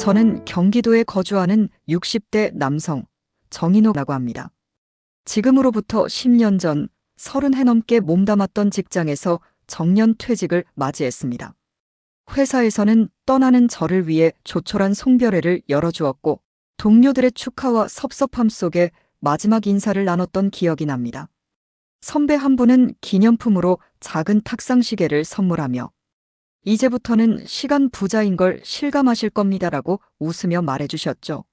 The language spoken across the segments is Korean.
저는 경기도에 거주하는 60대 남성 정인호라고 합니다. 지금으로부터 10년 전 30해 넘게 몸담았던 직장에서 정년 퇴직을 맞이했습니다. 회사에서는 떠나는 저를 위해 조촐한 송별회를 열어주었고 동료들의 축하와 섭섭함 속에 마지막 인사를 나눴던 기억이 납니다. 선배 한 분은 기념품으로 작은 탁상시계를 선물하며 이제부터는 시간 부자인 걸 실감하실 겁니다라고 웃으며 말해주셨죠.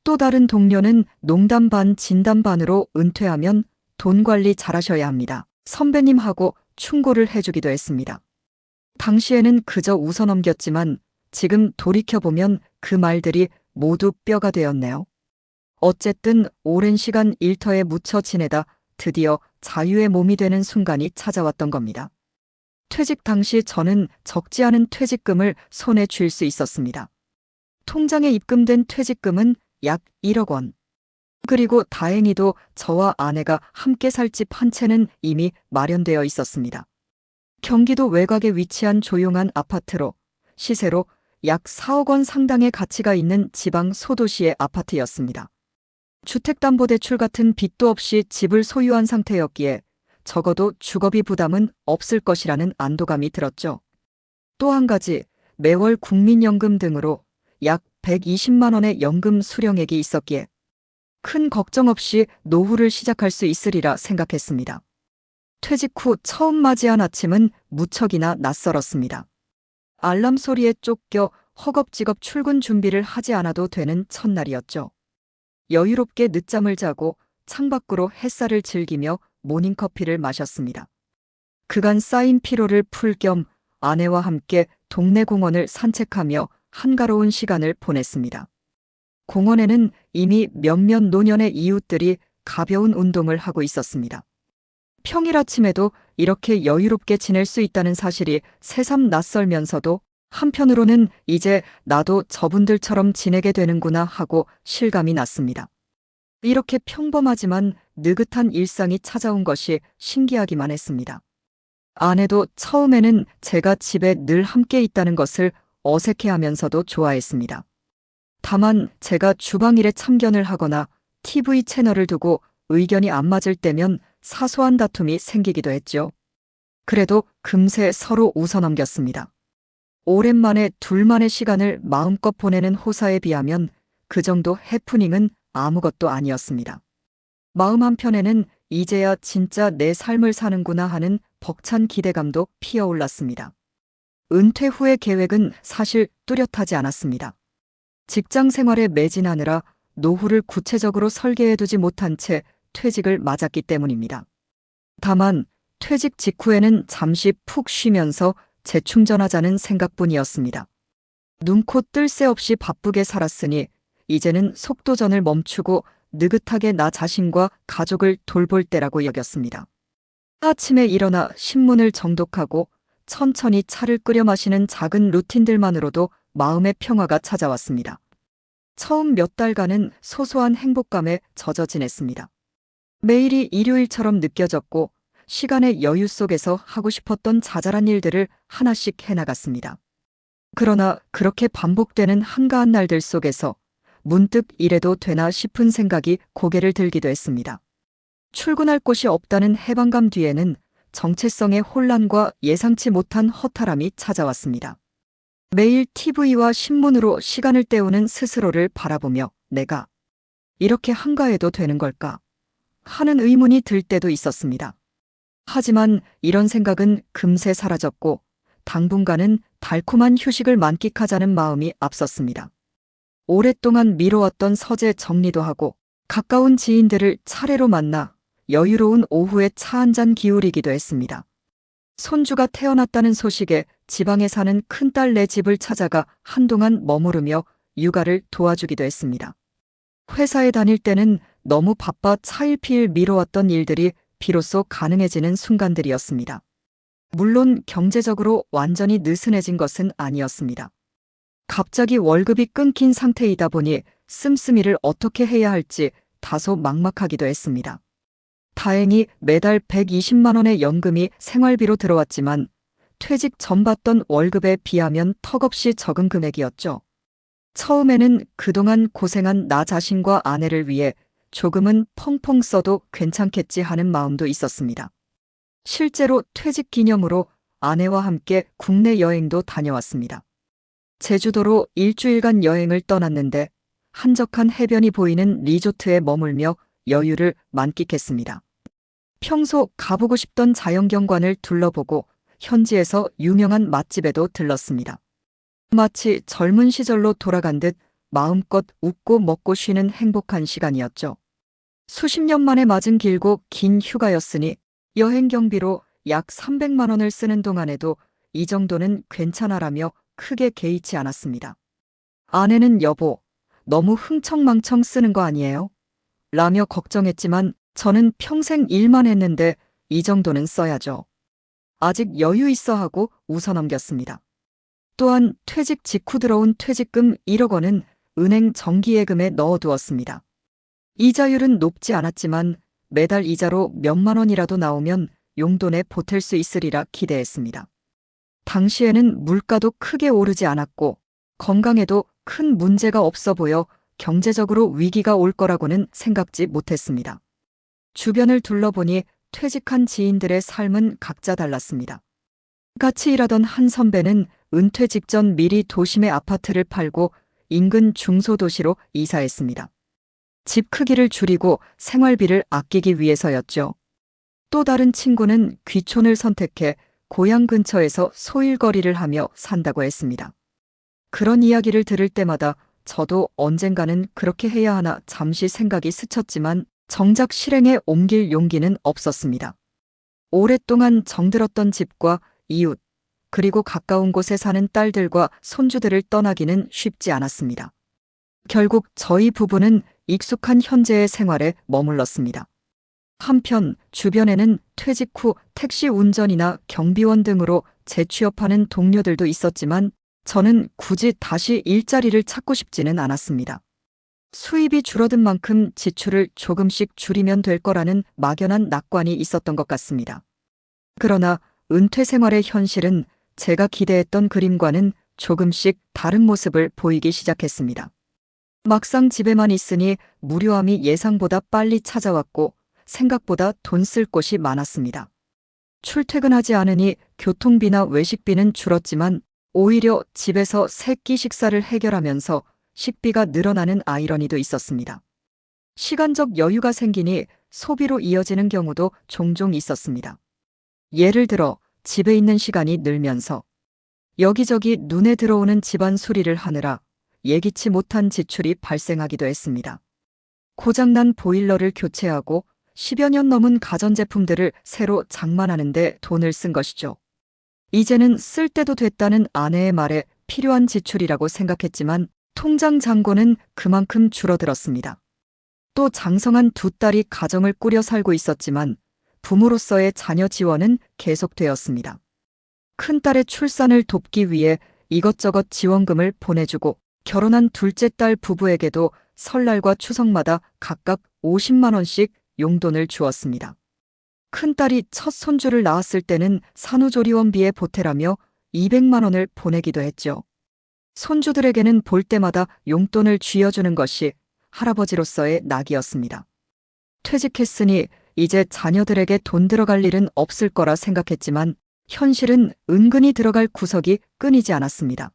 또 다른 동료는 농담 반 진담 반으로 은퇴하면 돈 관리 잘하셔야 합니다. 선배님하고 충고를 해주기도 했습니다. 당시에는 그저 웃어넘겼지만 지금 돌이켜보면 그 말들이 모두 뼈가 되었네요. 어쨌든 오랜 시간 일터에 묻혀 지내다 드디어 자유의 몸이 되는 순간이 찾아왔던 겁니다. 퇴직 당시 저는 적지 않은 퇴직금을 손에 쥘 수 있었습니다. 통장에 입금된 퇴직금은 약 1억 원. 그리고 다행히도 저와 아내가 함께 살 집 한 채는 이미 마련되어 있었습니다. 경기도 외곽에 위치한 조용한 아파트로 시세로 약 4억 원 상당의 가치가 있는 지방 소도시의 아파트였습니다. 주택담보대출 같은 빚도 없이 집을 소유한 상태였기에 적어도 주거비 부담은 없을 것이라는 안도감이 들었죠. 또 한 가지, 매월 국민연금 등으로 약 120만 원의 연금 수령액이 있었기에 큰 걱정 없이 노후를 시작할 수 있으리라 생각했습니다. 퇴직 후 처음 맞이한 아침은 무척이나 낯설었습니다. 알람 소리에 쫓겨 허겁지겁 출근 준비를 하지 않아도 되는 첫날이었죠. 여유롭게 늦잠을 자고 창밖으로 햇살을 즐기며 모닝커피를 마셨습니다. 그간 쌓인 피로를 풀 겸 아내와 함께 동네 공원을 산책하며 한가로운 시간을 보냈습니다. 공원에는 이미 몇몇 노년의 이웃들이 가벼운 운동을 하고 있었습니다. 평일 아침에도 이렇게 여유롭게 지낼 수 있다는 사실이 새삼 낯설면서도 한편으로는 이제 나도 저분들처럼 지내게 되는구나 하고 실감이 났습니다. 이렇게 평범하지만 느긋한 일상이 찾아온 것이 신기하기만 했습니다. 아내도 처음에는 제가 집에 늘 함께 있다는 것을 어색해하면서도 좋아했습니다. 다만 제가 주방일에 참견을 하거나 TV 채널을 두고 의견이 안 맞을 때면 사소한 다툼이 생기기도 했죠. 그래도 금세 서로 웃어넘겼습니다. 오랜만에 둘만의 시간을 마음껏 보내는 호사에 비하면 그 정도 해프닝은 아무것도 아니었습니다. 마음 한편에는 이제야 진짜 내 삶을 사는구나 하는 벅찬 기대감도 피어올랐습니다. 은퇴 후의 계획은 사실 뚜렷하지 않았습니다. 직장 생활에 매진하느라 노후를 구체적으로 설계해두지 못한 채 퇴직을 맞았기 때문입니다. 다만 퇴직 직후에는 잠시 푹 쉬면서 재충전하자는 생각뿐이었습니다. 눈코 뜰 새 없이 바쁘게 살았으니 이제는 속도전을 멈추고 느긋하게 나 자신과 가족을 돌볼 때라고 여겼습니다. 아침에 일어나 신문을 정독하고 천천히 차를 끓여 마시는 작은 루틴들만으로도 마음의 평화가 찾아왔습니다. 처음 몇 달간은 소소한 행복감에 젖어 지냈습니다. 매일이 일요일처럼 느껴졌고 시간의 여유 속에서 하고 싶었던 자잘한 일들을 하나씩 해나갔습니다. 그러나 그렇게 반복되는 한가한 날들 속에서 문득 이래도 되나 싶은 생각이 고개를 들기도 했습니다. 출근할 곳이 없다는 해방감 뒤에는 정체성의 혼란과 예상치 못한 허탈함이 찾아왔습니다. 매일 TV와 신문으로 시간을 때우는 스스로를 바라보며 내가 이렇게 한가해도 되는 걸까 하는 의문이 들 때도 있었습니다. 하지만 이런 생각은 금세 사라졌고 당분간은 달콤한 휴식을 만끽하자는 마음이 앞섰습니다. 오랫동안 미뤄왔던 서재 정리도 하고 가까운 지인들을 차례로 만나 여유로운 오후에 차 한잔 기울이기도 했습니다. 손주가 태어났다는 소식에 지방에 사는 큰딸네 집을 찾아가 한동안 머무르며 육아를 도와주기도 했습니다. 회사에 다닐 때는 너무 바빠 차일피일 미뤄왔던 일들이 비로소 가능해지는 순간들이었습니다. 물론 경제적으로 완전히 느슨해진 것은 아니었습니다. 갑자기 월급이 끊긴 상태이다 보니 씀씀이를 어떻게 해야 할지 다소 막막하기도 했습니다. 다행히 매달 120만 원의 연금이 생활비로 들어왔지만 퇴직 전 받던 월급에 비하면 턱없이 적은 금액이었죠. 처음에는 그동안 고생한 나 자신과 아내를 위해 조금은 펑펑 써도 괜찮겠지 하는 마음도 있었습니다. 실제로 퇴직 기념으로 아내와 함께 국내 여행도 다녀왔습니다. 제주도로 일주일간 여행을 떠났는데 한적한 해변이 보이는 리조트에 머물며 여유를 만끽했습니다. 평소 가보고 싶던 자연경관을 둘러보고 현지에서 유명한 맛집에도 들렀습니다. 마치 젊은 시절로 돌아간 듯 마음껏 웃고 먹고 쉬는 행복한 시간이었죠. 수십 년 만에 맞은 길고 긴 휴가였으니 여행 경비로 약 300만 원을 쓰는 동안에도 이 정도는 괜찮아라며 크게 개의치 않았습니다. 아내는 여보, 너무 흥청망청 쓰는 거 아니에요? 라며 걱정했지만 저는 평생 일만 했는데 이 정도는 써야죠. 아직 여유 있어 하고 웃어넘겼습니다. 또한 퇴직 직후 들어온 퇴직금 1억 원은 은행 정기예금에 넣어두었습니다. 이자율은 높지 않았지만 매달 이자로 몇만 원이라도 나오면 용돈에 보탤 수 있으리라 기대했습니다. 당시에는 물가도 크게 오르지 않았고 건강에도 큰 문제가 없어 보여 경제적으로 위기가 올 거라고는 생각지 못했습니다. 주변을 둘러보니 퇴직한 지인들의 삶은 각자 달랐습니다. 같이 일하던 한 선배는 은퇴 직전 미리 도심의 아파트를 팔고 인근 중소도시로 이사했습니다. 집 크기를 줄이고 생활비를 아끼기 위해서였죠. 또 다른 친구는 귀촌을 선택해 고향 근처에서 소일거리를 하며 산다고 했습니다. 그런 이야기를 들을 때마다 저도 언젠가는 그렇게 해야 하나 잠시 생각이 스쳤지만 정작 실행에 옮길 용기는 없었습니다. 오랫동안 정들었던 집과 이웃, 그리고 가까운 곳에 사는 딸들과 손주들을 떠나기는 쉽지 않았습니다. 결국 저희 부부는 익숙한 현재의 생활에 머물렀습니다. 한편 주변에는 퇴직 후 택시 운전이나 경비원 등으로 재취업하는 동료들도 있었지만 저는 굳이 다시 일자리를 찾고 싶지는 않았습니다. 수입이 줄어든 만큼 지출을 조금씩 줄이면 될 거라는 막연한 낙관이 있었던 것 같습니다. 그러나 은퇴 생활의 현실은 제가 기대했던 그림과는 조금씩 다른 모습을 보이기 시작했습니다. 막상 집에만 있으니 무료함이 예상보다 빨리 찾아왔고 생각보다 돈 쓸 곳이 많았습니다. 출퇴근하지 않으니 교통비나 외식비는 줄었지만 오히려 집에서 세 끼 식사를 해결하면서 식비가 늘어나는 아이러니도 있었습니다. 시간적 여유가 생기니 소비로 이어지는 경우도 종종 있었습니다. 예를 들어 집에 있는 시간이 늘면서 여기저기 눈에 들어오는 집안 수리를 하느라 예기치 못한 지출이 발생하기도 했습니다. 고장난 보일러를 교체하고 10여 년 넘은 가전제품들을 새로 장만하는데 돈을 쓴 것이죠. 이제는 쓸 때도 됐다는 아내의 말에 필요한 지출이라고 생각했지만 통장 잔고는 그만큼 줄어들었습니다. 또 장성한 두 딸이 가정을 꾸려 살고 있었지만 부모로서의 자녀 지원은 계속되었습니다. 큰딸의 출산을 돕기 위해 이것저것 지원금을 보내주고 결혼한 둘째 딸 부부에게도 설날과 추석마다 각각 50만 원씩 용돈을 주었습니다. 큰딸이 첫 손주를 낳았을 때는 산후조리원비에 보태라며 200만 원을 보내기도 했죠. 손주들에게는 볼 때마다 용돈을 쥐어주는 것이 할아버지로서의 낙이었습니다. 퇴직했으니 이제 자녀들에게 돈 들어갈 일은 없을 거라 생각했지만 현실은 은근히 들어갈 구석이 끊이지 않았습니다.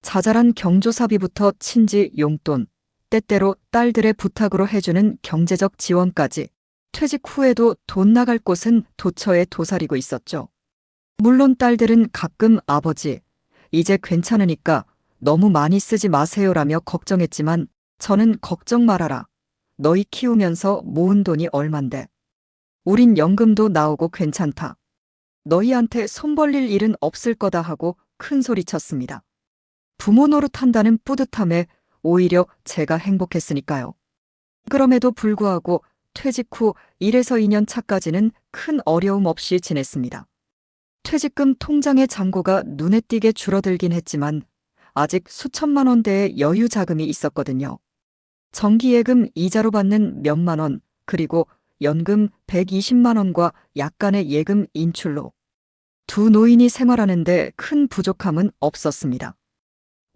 자잘한 경조사비부터 친지 용돈, 때때로 딸들의 부탁으로 해주는 경제적 지원까지 퇴직 후에도 돈 나갈 곳은 도처에 도사리고 있었죠. 물론 딸들은 가끔 아버지, 이제 괜찮으니까 너무 많이 쓰지 마세요라며 걱정했지만 저는 걱정 말아라. 너희 키우면서 모은 돈이 얼만데. 우린 연금도 나오고 괜찮다. 너희한테 손 벌릴 일은 없을 거다 하고 큰 소리 쳤습니다. 부모 노릇한다는 뿌듯함에 오히려 제가 행복했으니까요. 그럼에도 불구하고 퇴직 후 1에서 2년 차까지는 큰 어려움 없이 지냈습니다. 퇴직금 통장의 잔고가 눈에 띄게 줄어들긴 했지만 아직 수천만 원대의 여유 자금이 있었거든요. 정기예금 이자로 받는 몇만 원, 그리고 연금 120만 원과 약간의 예금 인출로 두 노인이 생활하는데 큰 부족함은 없었습니다.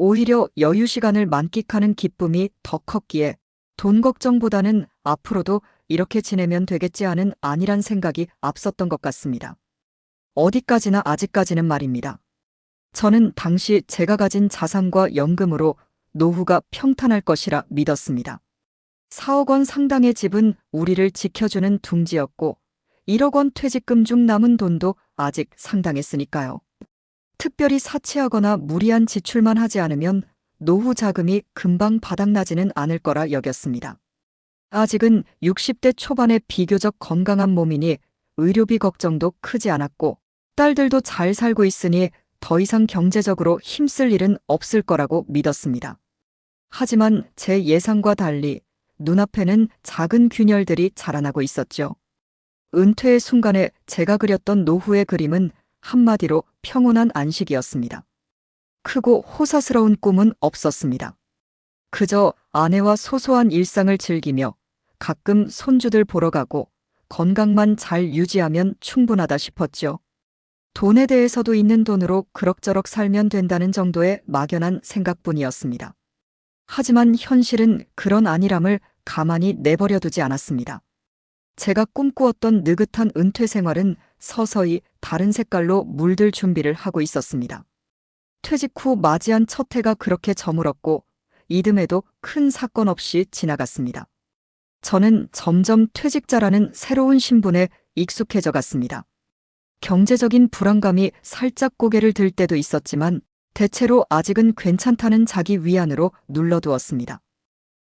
오히려 여유 시간을 만끽하는 기쁨이 더 컸기에 돈 걱정보다는 앞으로도 이렇게 지내면 되겠지 하는 안일한 생각이 앞섰던 것 같습니다. 어디까지나 아직까지는 말입니다. 저는 당시 제가 가진 자산과 연금으로 노후가 평탄할 것이라 믿었습니다. 4억 원 상당의 집은 우리를 지켜주는 둥지였고 1억 원 퇴직금 중 남은 돈도 아직 상당했으니까요. 특별히 사치하거나 무리한 지출만 하지 않으면 노후 자금이 금방 바닥나지는 않을 거라 여겼습니다. 아직은 60대 초반의 비교적 건강한 몸이니 의료비 걱정도 크지 않았고 딸들도 잘 살고 있으니 더 이상 경제적으로 힘쓸 일은 없을 거라고 믿었습니다. 하지만 제 예상과 달리 눈앞에는 작은 균열들이 자라나고 있었죠. 은퇴의 순간에 제가 그렸던 노후의 그림은 한마디로 평온한 안식이었습니다. 크고 호사스러운 꿈은 없었습니다. 그저 아내와 소소한 일상을 즐기며 가끔 손주들 보러 가고 건강만 잘 유지하면 충분하다 싶었죠. 돈에 대해서도 있는 돈으로 그럭저럭 살면 된다는 정도의 막연한 생각뿐이었습니다. 하지만 현실은 그런 안일함을 가만히 내버려 두지 않았습니다. 제가 꿈꾸었던 느긋한 은퇴 생활은 서서히 다른 색깔로 물들 준비를 하고 있었습니다. 퇴직 후 맞이한 첫 해가 그렇게 저물었고 이듬해도 큰 사건 없이 지나갔습니다. 저는 점점 퇴직자라는 새로운 신분에 익숙해져 갔습니다. 경제적인 불안감이 살짝 고개를 들 때도 있었지만 대체로 아직은 괜찮다는 자기 위안으로 눌러두었습니다.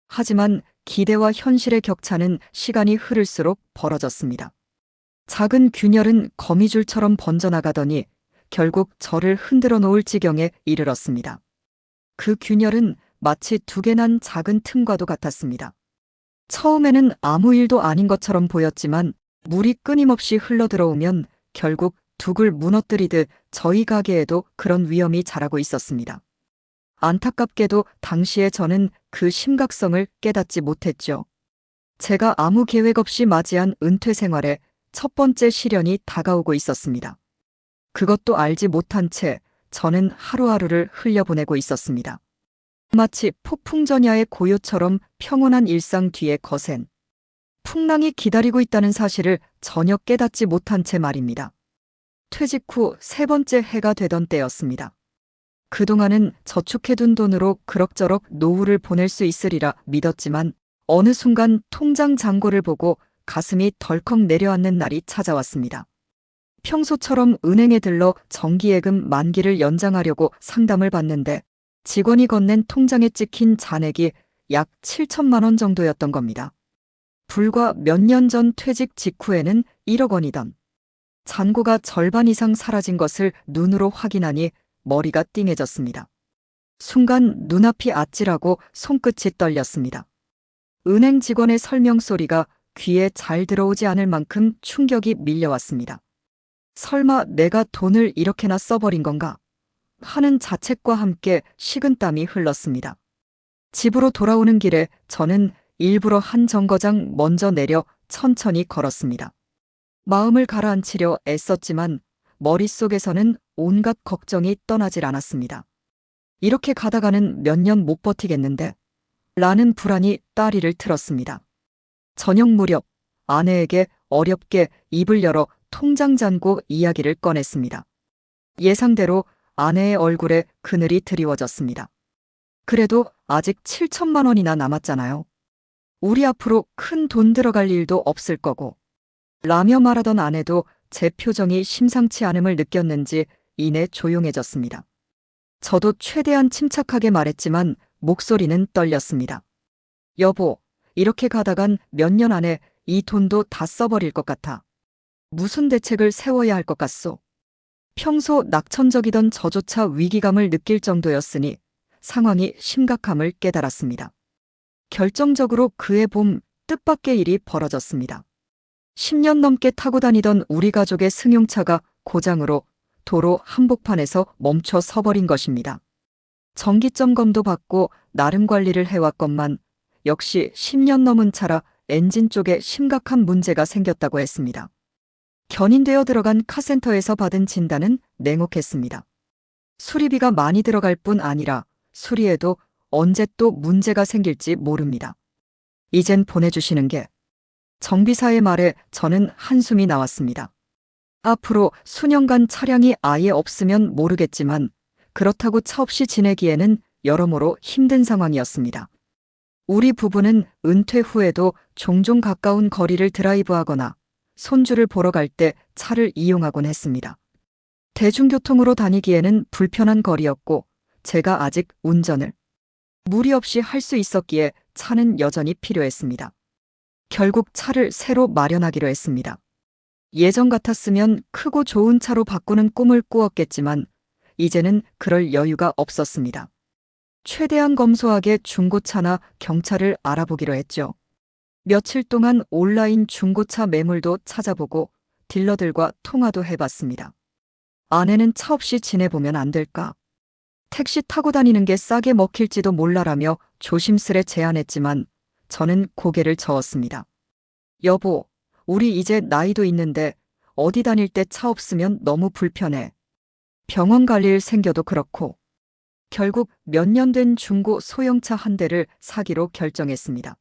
하지만 기대와 현실의 격차는 시간이 흐를수록 벌어졌습니다. 작은 균열은 거미줄처럼 번져나가더니 결국 저를 흔들어 놓을 지경에 이르렀습니다. 그 균열은 마치 두 개 난 작은 틈과도 같았습니다. 처음에는 아무 일도 아닌 것처럼 보였지만 물이 끊임없이 흘러들어오면 결국 둑을 무너뜨리듯 저희 가게에도 그런 위험이 자라고 있었습니다. 안타깝게도 당시에 저는 그 심각성을 깨닫지 못했죠. 제가 아무 계획 없이 맞이한 은퇴 생활에 첫 번째 시련이 다가오고 있었습니다. 그것도 알지 못한 채 저는 하루하루를 흘려보내고 있었습니다. 마치 폭풍전야의 고요처럼 평온한 일상 뒤에 거센 풍랑이 기다리고 있다는 사실을 전혀 깨닫지 못한 채 말입니다. 퇴직 후 세 번째 해가 되던 때였습니다. 그동안은 저축해둔 돈으로 그럭저럭 노후를 보낼 수 있으리라 믿었지만 어느 순간 통장 잔고를 보고 가슴이 덜컥 내려앉는 날이 찾아왔습니다. 평소처럼 은행에 들러 정기예금 만기를 연장하려고 상담을 받는데 직원이 건넨 통장에 찍힌 잔액이 약 7천만 원 정도였던 겁니다. 불과 몇 년 전 퇴직 직후에는 1억 원이던 잔고가 절반 이상 사라진 것을 눈으로 확인하니 머리가 띵해졌습니다. 순간 눈앞이 아찔하고 손끝이 떨렸습니다. 은행 직원의 설명소리가 귀에 잘 들어오지 않을 만큼 충격이 밀려왔습니다. 설마 내가 돈을 이렇게나 써버린 건가? 하는 자책과 함께 식은땀이 흘렀습니다. 집으로 돌아오는 길에 저는 일부러 한 정거장 먼저 내려 천천히 걸었습니다. 마음을 가라앉히려 애썼지만 머릿속에서는 온갖 걱정이 떠나질 않았습니다. 이렇게 가다가는 몇 년 못 버티겠는데? 라는 불안이 따리를 틀었습니다. 저녁 무렵 아내에게 어렵게 입을 열어 통장 잔고 이야기를 꺼냈습니다. 예상대로 아내의 얼굴에 그늘이 드리워졌습니다. 그래도 아직 7천만 원이나 남았잖아요. 우리 앞으로 큰 돈 들어갈 일도 없을 거고. 라며 말하던 아내도 제 표정이 심상치 않음을 느꼈는지 이내 조용해졌습니다. 저도 최대한 침착하게 말했지만 목소리는 떨렸습니다. 여보, 이렇게 가다간 몇 년 안에 이 돈도 다 써버릴 것 같아. 무슨 대책을 세워야 할 것 같소? 평소 낙천적이던 저조차 위기감을 느낄 정도였으니 상황이 심각함을 깨달았습니다. 결정적으로 그해 봄 뜻밖의 일이 벌어졌습니다. 10년 넘게 타고 다니던 우리 가족의 승용차가 고장으로 도로 한복판에서 멈춰 서버린 것입니다. 정기 점검도 받고 나름 관리를 해왔건만 역시 10년 넘은 차라 엔진 쪽에 심각한 문제가 생겼다고 했습니다. 견인되어 들어간 카센터에서 받은 진단은 냉혹했습니다. 수리비가 많이 들어갈 뿐 아니라 수리해도 언제 또 문제가 생길지 모릅니다. 이젠 보내주시는 게. 정비사의 말에 저는 한숨이 나왔습니다. 앞으로 수년간 차량이 아예 없으면 모르겠지만 그렇다고 차 없이 지내기에는 여러모로 힘든 상황이었습니다. 우리 부부는 은퇴 후에도 종종 가까운 거리를 드라이브하거나 손주를 보러 갈 때 차를 이용하곤 했습니다. 대중교통으로 다니기에는 불편한 거리였고 제가 아직 운전을 무리 없이 할 수 있었기에 차는 여전히 필요했습니다. 결국 차를 새로 마련하기로 했습니다. 예전 같았으면 크고 좋은 차로 바꾸는 꿈을 꾸었겠지만 이제는 그럴 여유가 없었습니다. 최대한 검소하게 중고차나 경차를 알아보기로 했죠. 며칠 동안 온라인 중고차 매물도 찾아보고 딜러들과 통화도 해봤습니다. 아내는 차 없이 지내보면 안 될까? 택시 타고 다니는 게 싸게 먹힐지도 몰라라며 조심스레 제안했지만 저는 고개를 저었습니다. 여보, 우리 이제 나이도 있는데 어디 다닐 때 차 없으면 너무 불편해. 병원 갈 일 생겨도 그렇고. 결국 몇 년 된 중고 소형차 한 대를 사기로 결정했습니다.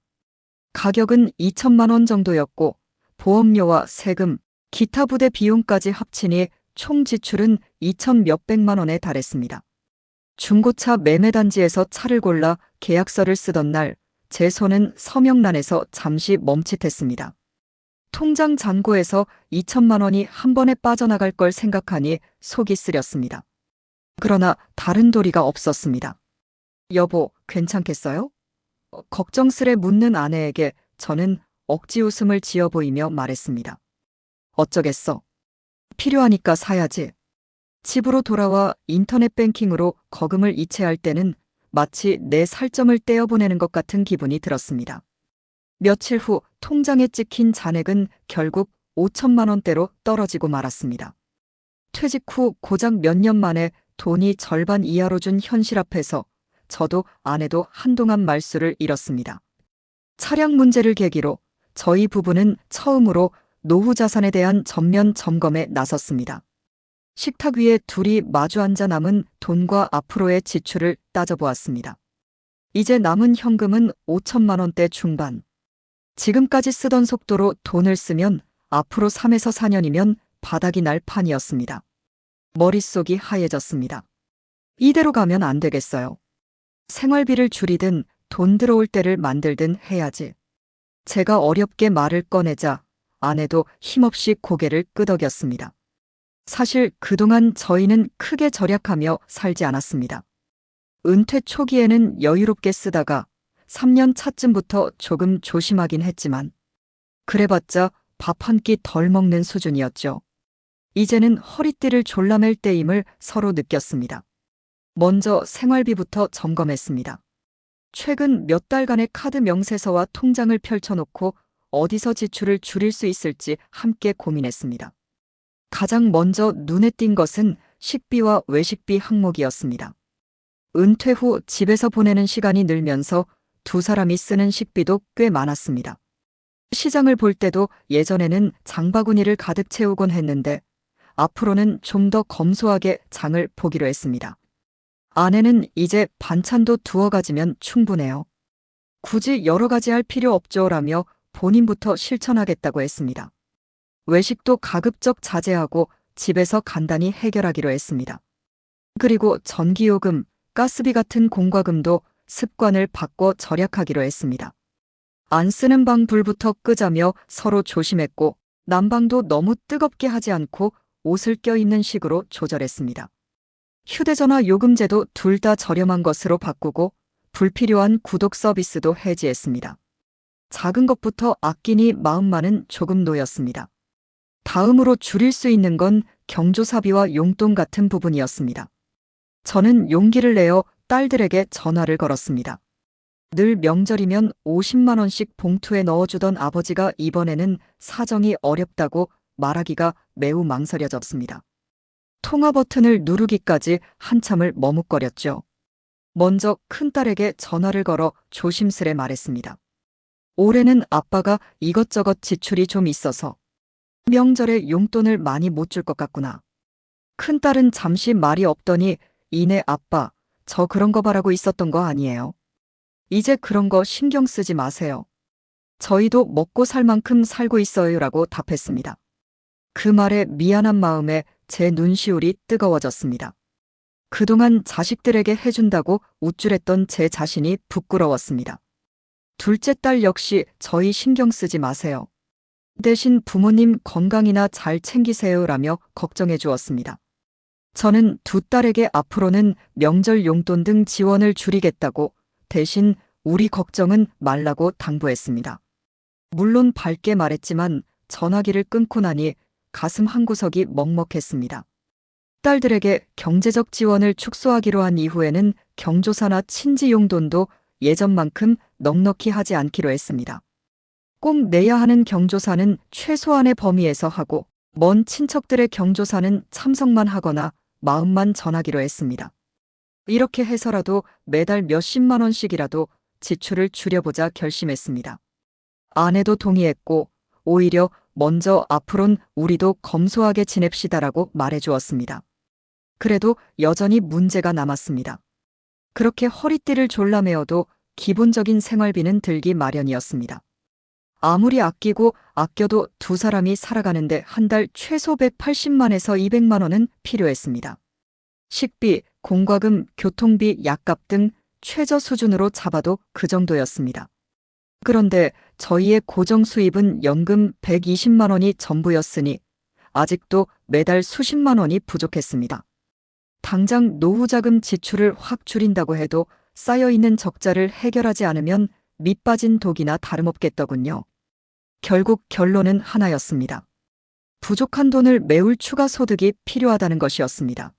가격은 2천만 원 정도였고 보험료와 세금, 기타 부대 비용까지 합치니 총 지출은 2천 몇백만 원에 달했습니다. 중고차 매매단지에서 차를 골라 계약서를 쓰던 날 제 손은 서명란에서 잠시 멈칫했습니다. 통장 잔고에서 2천만 원이 한 번에 빠져나갈 걸 생각하니 속이 쓰렸습니다. 그러나 다른 도리가 없었습니다. 여보, 괜찮겠어요? 걱정스레 묻는 아내에게 저는 억지 웃음을 지어 보이며 말했습니다. 어쩌겠어. 필요하니까 사야지. 집으로 돌아와 인터넷 뱅킹으로 거금을 이체할 때는 마치 내 살점을 떼어보내는 것 같은 기분이 들었습니다. 며칠 후 통장에 찍힌 잔액은 결국 5천만 원대로 떨어지고 말았습니다. 퇴직 후 고작 몇 년 만에 돈이 절반 이하로 준 현실 앞에서 저도 아내도 한동안 말수를 잃었습니다. 차량 문제를 계기로 저희 부부는 처음으로 노후 자산에 대한 전면 점검에 나섰습니다. 식탁 위에 둘이 마주 앉아 남은 돈과 앞으로의 지출을 따져보았습니다. 이제 남은 현금은 5천만 원대 중반. 지금까지 쓰던 속도로 돈을 쓰면 앞으로 3에서 4년이면 바닥이 날 판이었습니다. 머릿속이 하얘졌습니다. 이대로 가면 안 되겠어요. 생활비를 줄이든 돈 들어올 때를 만들든 해야지. 제가 어렵게 말을 꺼내자 아내도 힘없이 고개를 끄덕였습니다. 사실 그동안 저희는 크게 절약하며 살지 않았습니다. 은퇴 초기에는 여유롭게 쓰다가 3년 차쯤부터 조금 조심하긴 했지만 그래봤자 밥 한 끼 덜 먹는 수준이었죠. 이제는 허리띠를 졸라맬 때임을 서로 느꼈습니다. 먼저 생활비부터 점검했습니다. 최근 몇 달간의 카드 명세서와 통장을 펼쳐놓고 어디서 지출을 줄일 수 있을지 함께 고민했습니다. 가장 먼저 눈에 띈 것은 식비와 외식비 항목이었습니다. 은퇴 후 집에서 보내는 시간이 늘면서 두 사람이 쓰는 식비도 꽤 많았습니다. 시장을 볼 때도 예전에는 장바구니를 가득 채우곤 했는데 앞으로는 좀 더 검소하게 장을 보기로 했습니다. 아내는 이제 반찬도 두어 가지면 충분해요. 굳이 여러 가지 할 필요 없죠라며 본인부터 실천하겠다고 했습니다. 외식도 가급적 자제하고 집에서 간단히 해결하기로 했습니다. 그리고 전기요금, 가스비 같은 공과금도 습관을 바꿔 절약하기로 했습니다. 안 쓰는 방 불부터 끄자며 서로 조심했고 난방도 너무 뜨겁게 하지 않고 옷을 껴입는 식으로 조절했습니다. 휴대전화 요금제도 둘 다 저렴한 것으로 바꾸고 불필요한 구독 서비스도 해지했습니다. 작은 것부터 아끼니 마음만은 조금 놓였습니다. 다음으로 줄일 수 있는 건 경조사비와 용돈 같은 부분이었습니다. 저는 용기를 내어 딸들에게 전화를 걸었습니다. 늘 명절이면 50만 원씩 봉투에 넣어주던 아버지가 이번에는 사정이 어렵다고 말하기가 매우 망설여졌습니다. 통화 버튼을 누르기까지 한참을 머뭇거렸죠. 먼저 큰딸에게 전화를 걸어 조심스레 말했습니다. 올해는 아빠가 이것저것 지출이 좀 있어서 명절에 용돈을 많이 못 줄 것 같구나. 큰딸은 잠시 말이 없더니 이내 아빠, 저 그런 거 바라고 있었던 거 아니에요. 이제 그런 거 신경 쓰지 마세요. 저희도 먹고 살 만큼 살고 있어요라고 답했습니다. 그 말에 미안한 마음에 제 눈시울이 뜨거워졌습니다. 그동안 자식들에게 해준다고 우쭐했던 제 자신이 부끄러웠습니다. 둘째 딸 역시 저희 신경 쓰지 마세요. 대신 부모님 건강이나 잘 챙기세요라며 걱정해 주었습니다. 저는 두 딸에게 앞으로는 명절 용돈 등 지원을 줄이겠다고 대신 우리 걱정은 말라고 당부했습니다. 물론 밝게 말했지만 전화기를 끊고 나니 가슴 한구석이 먹먹했습니다. 딸들에게 경제적 지원을 축소하기로 한 이후에는 경조사나 친지 용돈도 예전만큼 넉넉히 하지 않기로 했습니다. 꼭 내야 하는 경조사는 최소한의 범위에서 하고 먼 친척들의 경조사는 참석만 하거나 마음만 전하기로 했습니다. 이렇게 해서라도 매달 몇십만 원씩이라도 지출을 줄여보자 결심했습니다. 아내도 동의했고 오히려 먼저 앞으론 우리도 검소하게 지냅시다라고 말해주었습니다. 그래도 여전히 문제가 남았습니다. 그렇게 허리띠를 졸라매어도 기본적인 생활비는 들기 마련이었습니다. 아무리 아끼고 아껴도 두 사람이 살아가는데 한 달 최소 180만에서 200만 원은 필요했습니다. 식비, 공과금, 교통비, 약값 등 최저 수준으로 잡아도 그 정도였습니다. 그런데 저희의 고정 수입은 연금 120만 원이 전부였으니 아직도 매달 수십만 원이 부족했습니다. 당장 노후자금 지출을 확 줄인다고 해도 쌓여있는 적자를 해결하지 않으면 밑 빠진 독이나 다름없겠더군요. 결국 결론은 하나였습니다. 부족한 돈을 메울 추가 소득이 필요하다는 것이었습니다.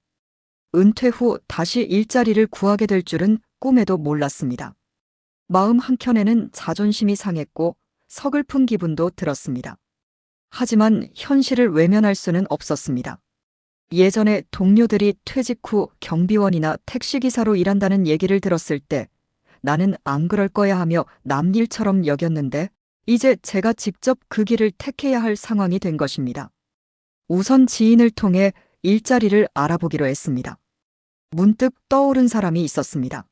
은퇴 후 다시 일자리를 구하게 될 줄은 꿈에도 몰랐습니다. 마음 한켠에는 자존심이 상했고 서글픈 기분도 들었습니다. 하지만 현실을 외면할 수는 없었습니다. 예전에 동료들이 퇴직 후 경비원이나 택시기사로 일한다는 얘기를 들었을 때 나는 안 그럴 거야 하며 남 일처럼 여겼는데 이제 제가 직접 그 길을 택해야 할 상황이 된 것입니다. 우선 지인을 통해 일자리를 알아보기로 했습니다. 문득 떠오른 사람이 있었습니다.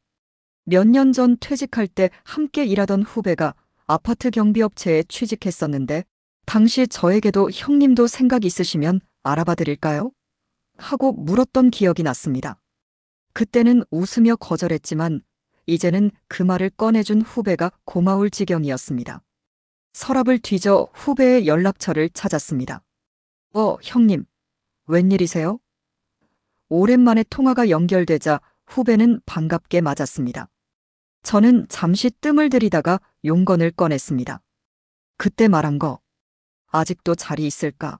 몇 년 전 퇴직할 때 함께 일하던 후배가 아파트 경비업체에 취직했었는데 당시 저에게도 형님도 생각 있으시면 알아봐 드릴까요? 하고 물었던 기억이 났습니다. 그때는 웃으며 거절했지만 이제는 그 말을 꺼내준 후배가 고마울 지경이었습니다. 서랍을 뒤져 후배의 연락처를 찾았습니다. 형님, 웬일이세요? 오랜만에 통화가 연결되자 후배는 반갑게 맞았습니다. 저는 잠시 뜸을 들이다가 용건을 꺼냈습니다. 그때 말한 거 아직도 자리 있을까?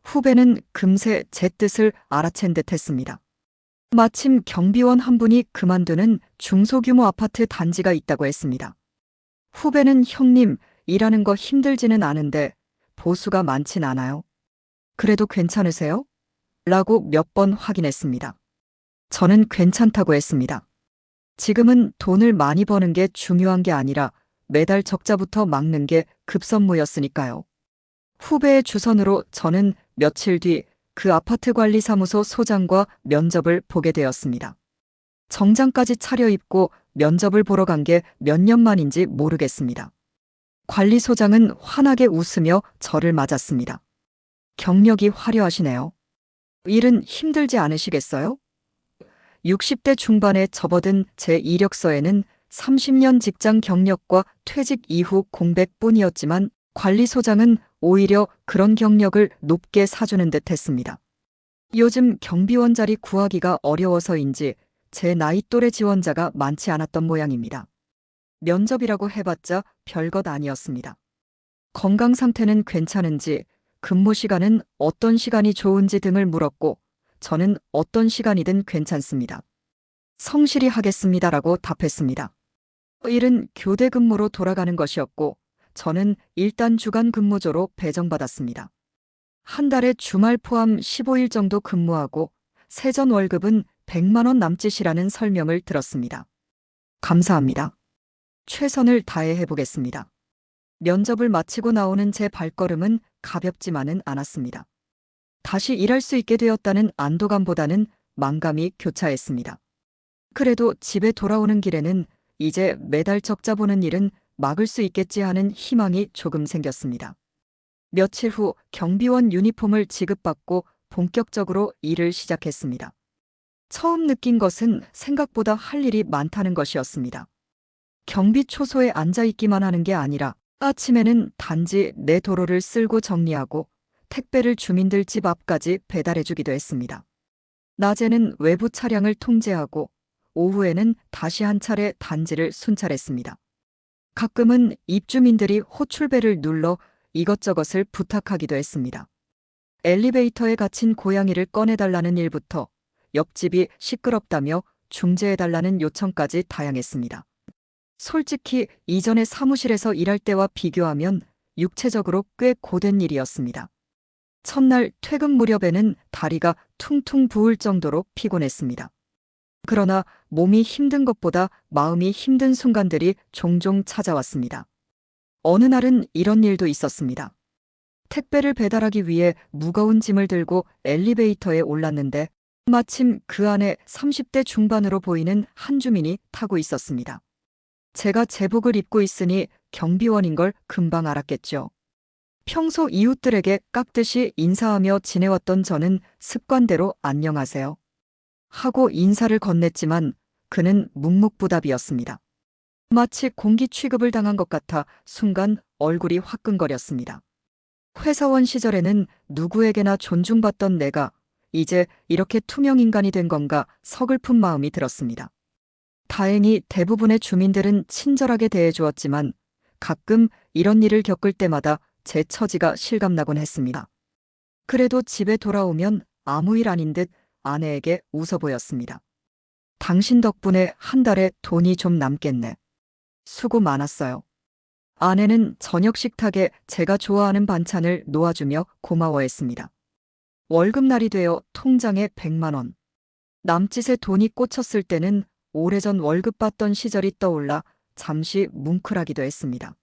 후배는 금세 제 뜻을 알아챈 듯 했습니다. 마침 경비원 한 분이 그만두는 중소규모 아파트 단지가 있다고 했습니다. 후배는 형님, 일하는 거 힘들지는 않은데 보수가 많진 않아요. 그래도 괜찮으세요? 라고 몇 번 확인했습니다. 저는 괜찮다고 했습니다. 지금은 돈을 많이 버는 게 중요한 게 아니라 매달 적자부터 막는 게 급선무였으니까요. 후배의 주선으로 저는 며칠 뒤 그 아파트 관리사무소 소장과 면접을 보게 되었습니다. 정장까지 차려입고 면접을 보러 간 게 몇 년 만인지 모르겠습니다. 관리소장은 환하게 웃으며 저를 맞았습니다. 경력이 화려하시네요. 일은 힘들지 않으시겠어요? 60대 중반에 접어든 제 이력서에는 30년 직장 경력과 퇴직 이후 공백뿐이었지만 관리소장은 오히려 그런 경력을 높게 사주는 듯 했습니다. 요즘 경비원 자리 구하기가 어려워서인지 제 나이 또래 지원자가 많지 않았던 모양입니다. 면접이라고 해봤자 별것 아니었습니다. 건강 상태는 괜찮은지, 근무 시간은 어떤 시간이 좋은지 등을 물었고 저는 어떤 시간이든 괜찮습니다. 성실히 하겠습니다라고 답했습니다. 일은 교대 근무로 돌아가는 것이었고 저는 일단 주간 근무조로 배정받았습니다. 한 달에 주말 포함 15일 정도 근무하고 세전 월급은 100만 원 남짓이라는 설명을 들었습니다. 감사합니다. 최선을 다해 해보겠습니다. 면접을 마치고 나오는 제 발걸음은 가볍지만은 않았습니다. 다시 일할 수 있게 되었다는 안도감보다는 만감이 교차했습니다. 그래도 집에 돌아오는 길에는 이제 매달 적자 보는 일은 막을 수 있겠지 하는 희망이 조금 생겼습니다. 며칠 후 경비원 유니폼을 지급받고 본격적으로 일을 시작했습니다. 처음 느낀 것은 생각보다 할 일이 많다는 것이었습니다. 경비 초소에 앉아 있기만 하는 게 아니라 아침에는 단지 내 도로를 쓸고 정리하고 택배를 주민들 집 앞까지 배달해주기도 했습니다. 낮에는 외부 차량을 통제하고 오후에는 다시 한 차례 단지를 순찰했습니다. 가끔은 입주민들이 호출벨을 눌러 이것저것을 부탁하기도 했습니다. 엘리베이터에 갇힌 고양이를 꺼내달라는 일부터 옆집이 시끄럽다며 중재해달라는 요청까지 다양했습니다. 솔직히 이전에 사무실에서 일할 때와 비교하면 육체적으로 꽤 고된 일이었습니다. 첫날 퇴근 무렵에는 다리가 퉁퉁 부을 정도로 피곤했습니다. 그러나 몸이 힘든 것보다 마음이 힘든 순간들이 종종 찾아왔습니다. 어느 날은 이런 일도 있었습니다. 택배를 배달하기 위해 무거운 짐을 들고 엘리베이터에 올랐는데 마침 그 안에 30대 중반으로 보이는 한 주민이 타고 있었습니다. 제가 제복을 입고 있으니 경비원인 걸 금방 알았겠죠. 평소 이웃들에게 깍듯이 인사하며 지내왔던 저는 습관대로 안녕하세요 하고 인사를 건넸지만 그는 묵묵부답이었습니다. 마치 공기 취급을 당한 것 같아 순간 얼굴이 화끈거렸습니다. 회사원 시절에는 누구에게나 존중받던 내가 이제 이렇게 투명 인간이 된 건가 서글픈 마음이 들었습니다. 다행히 대부분의 주민들은 친절하게 대해주었지만 가끔 이런 일을 겪을 때마다 제 처지가 실감나곤 했습니다. 그래도 집에 돌아오면 아무 일 아닌 듯 아내에게 웃어 보였습니다. 당신 덕분에 한 달에 돈이 좀 남겠네. 수고 많았어요. 아내는 저녁 식탁에 제가 좋아하는 반찬을 놓아주며 고마워했습니다. 월급날이 되어 통장에 100만 원. 남짓에 돈이 꽂혔을 때는 오래전 월급 받던 시절이 떠올라 잠시 뭉클하기도 했습니다.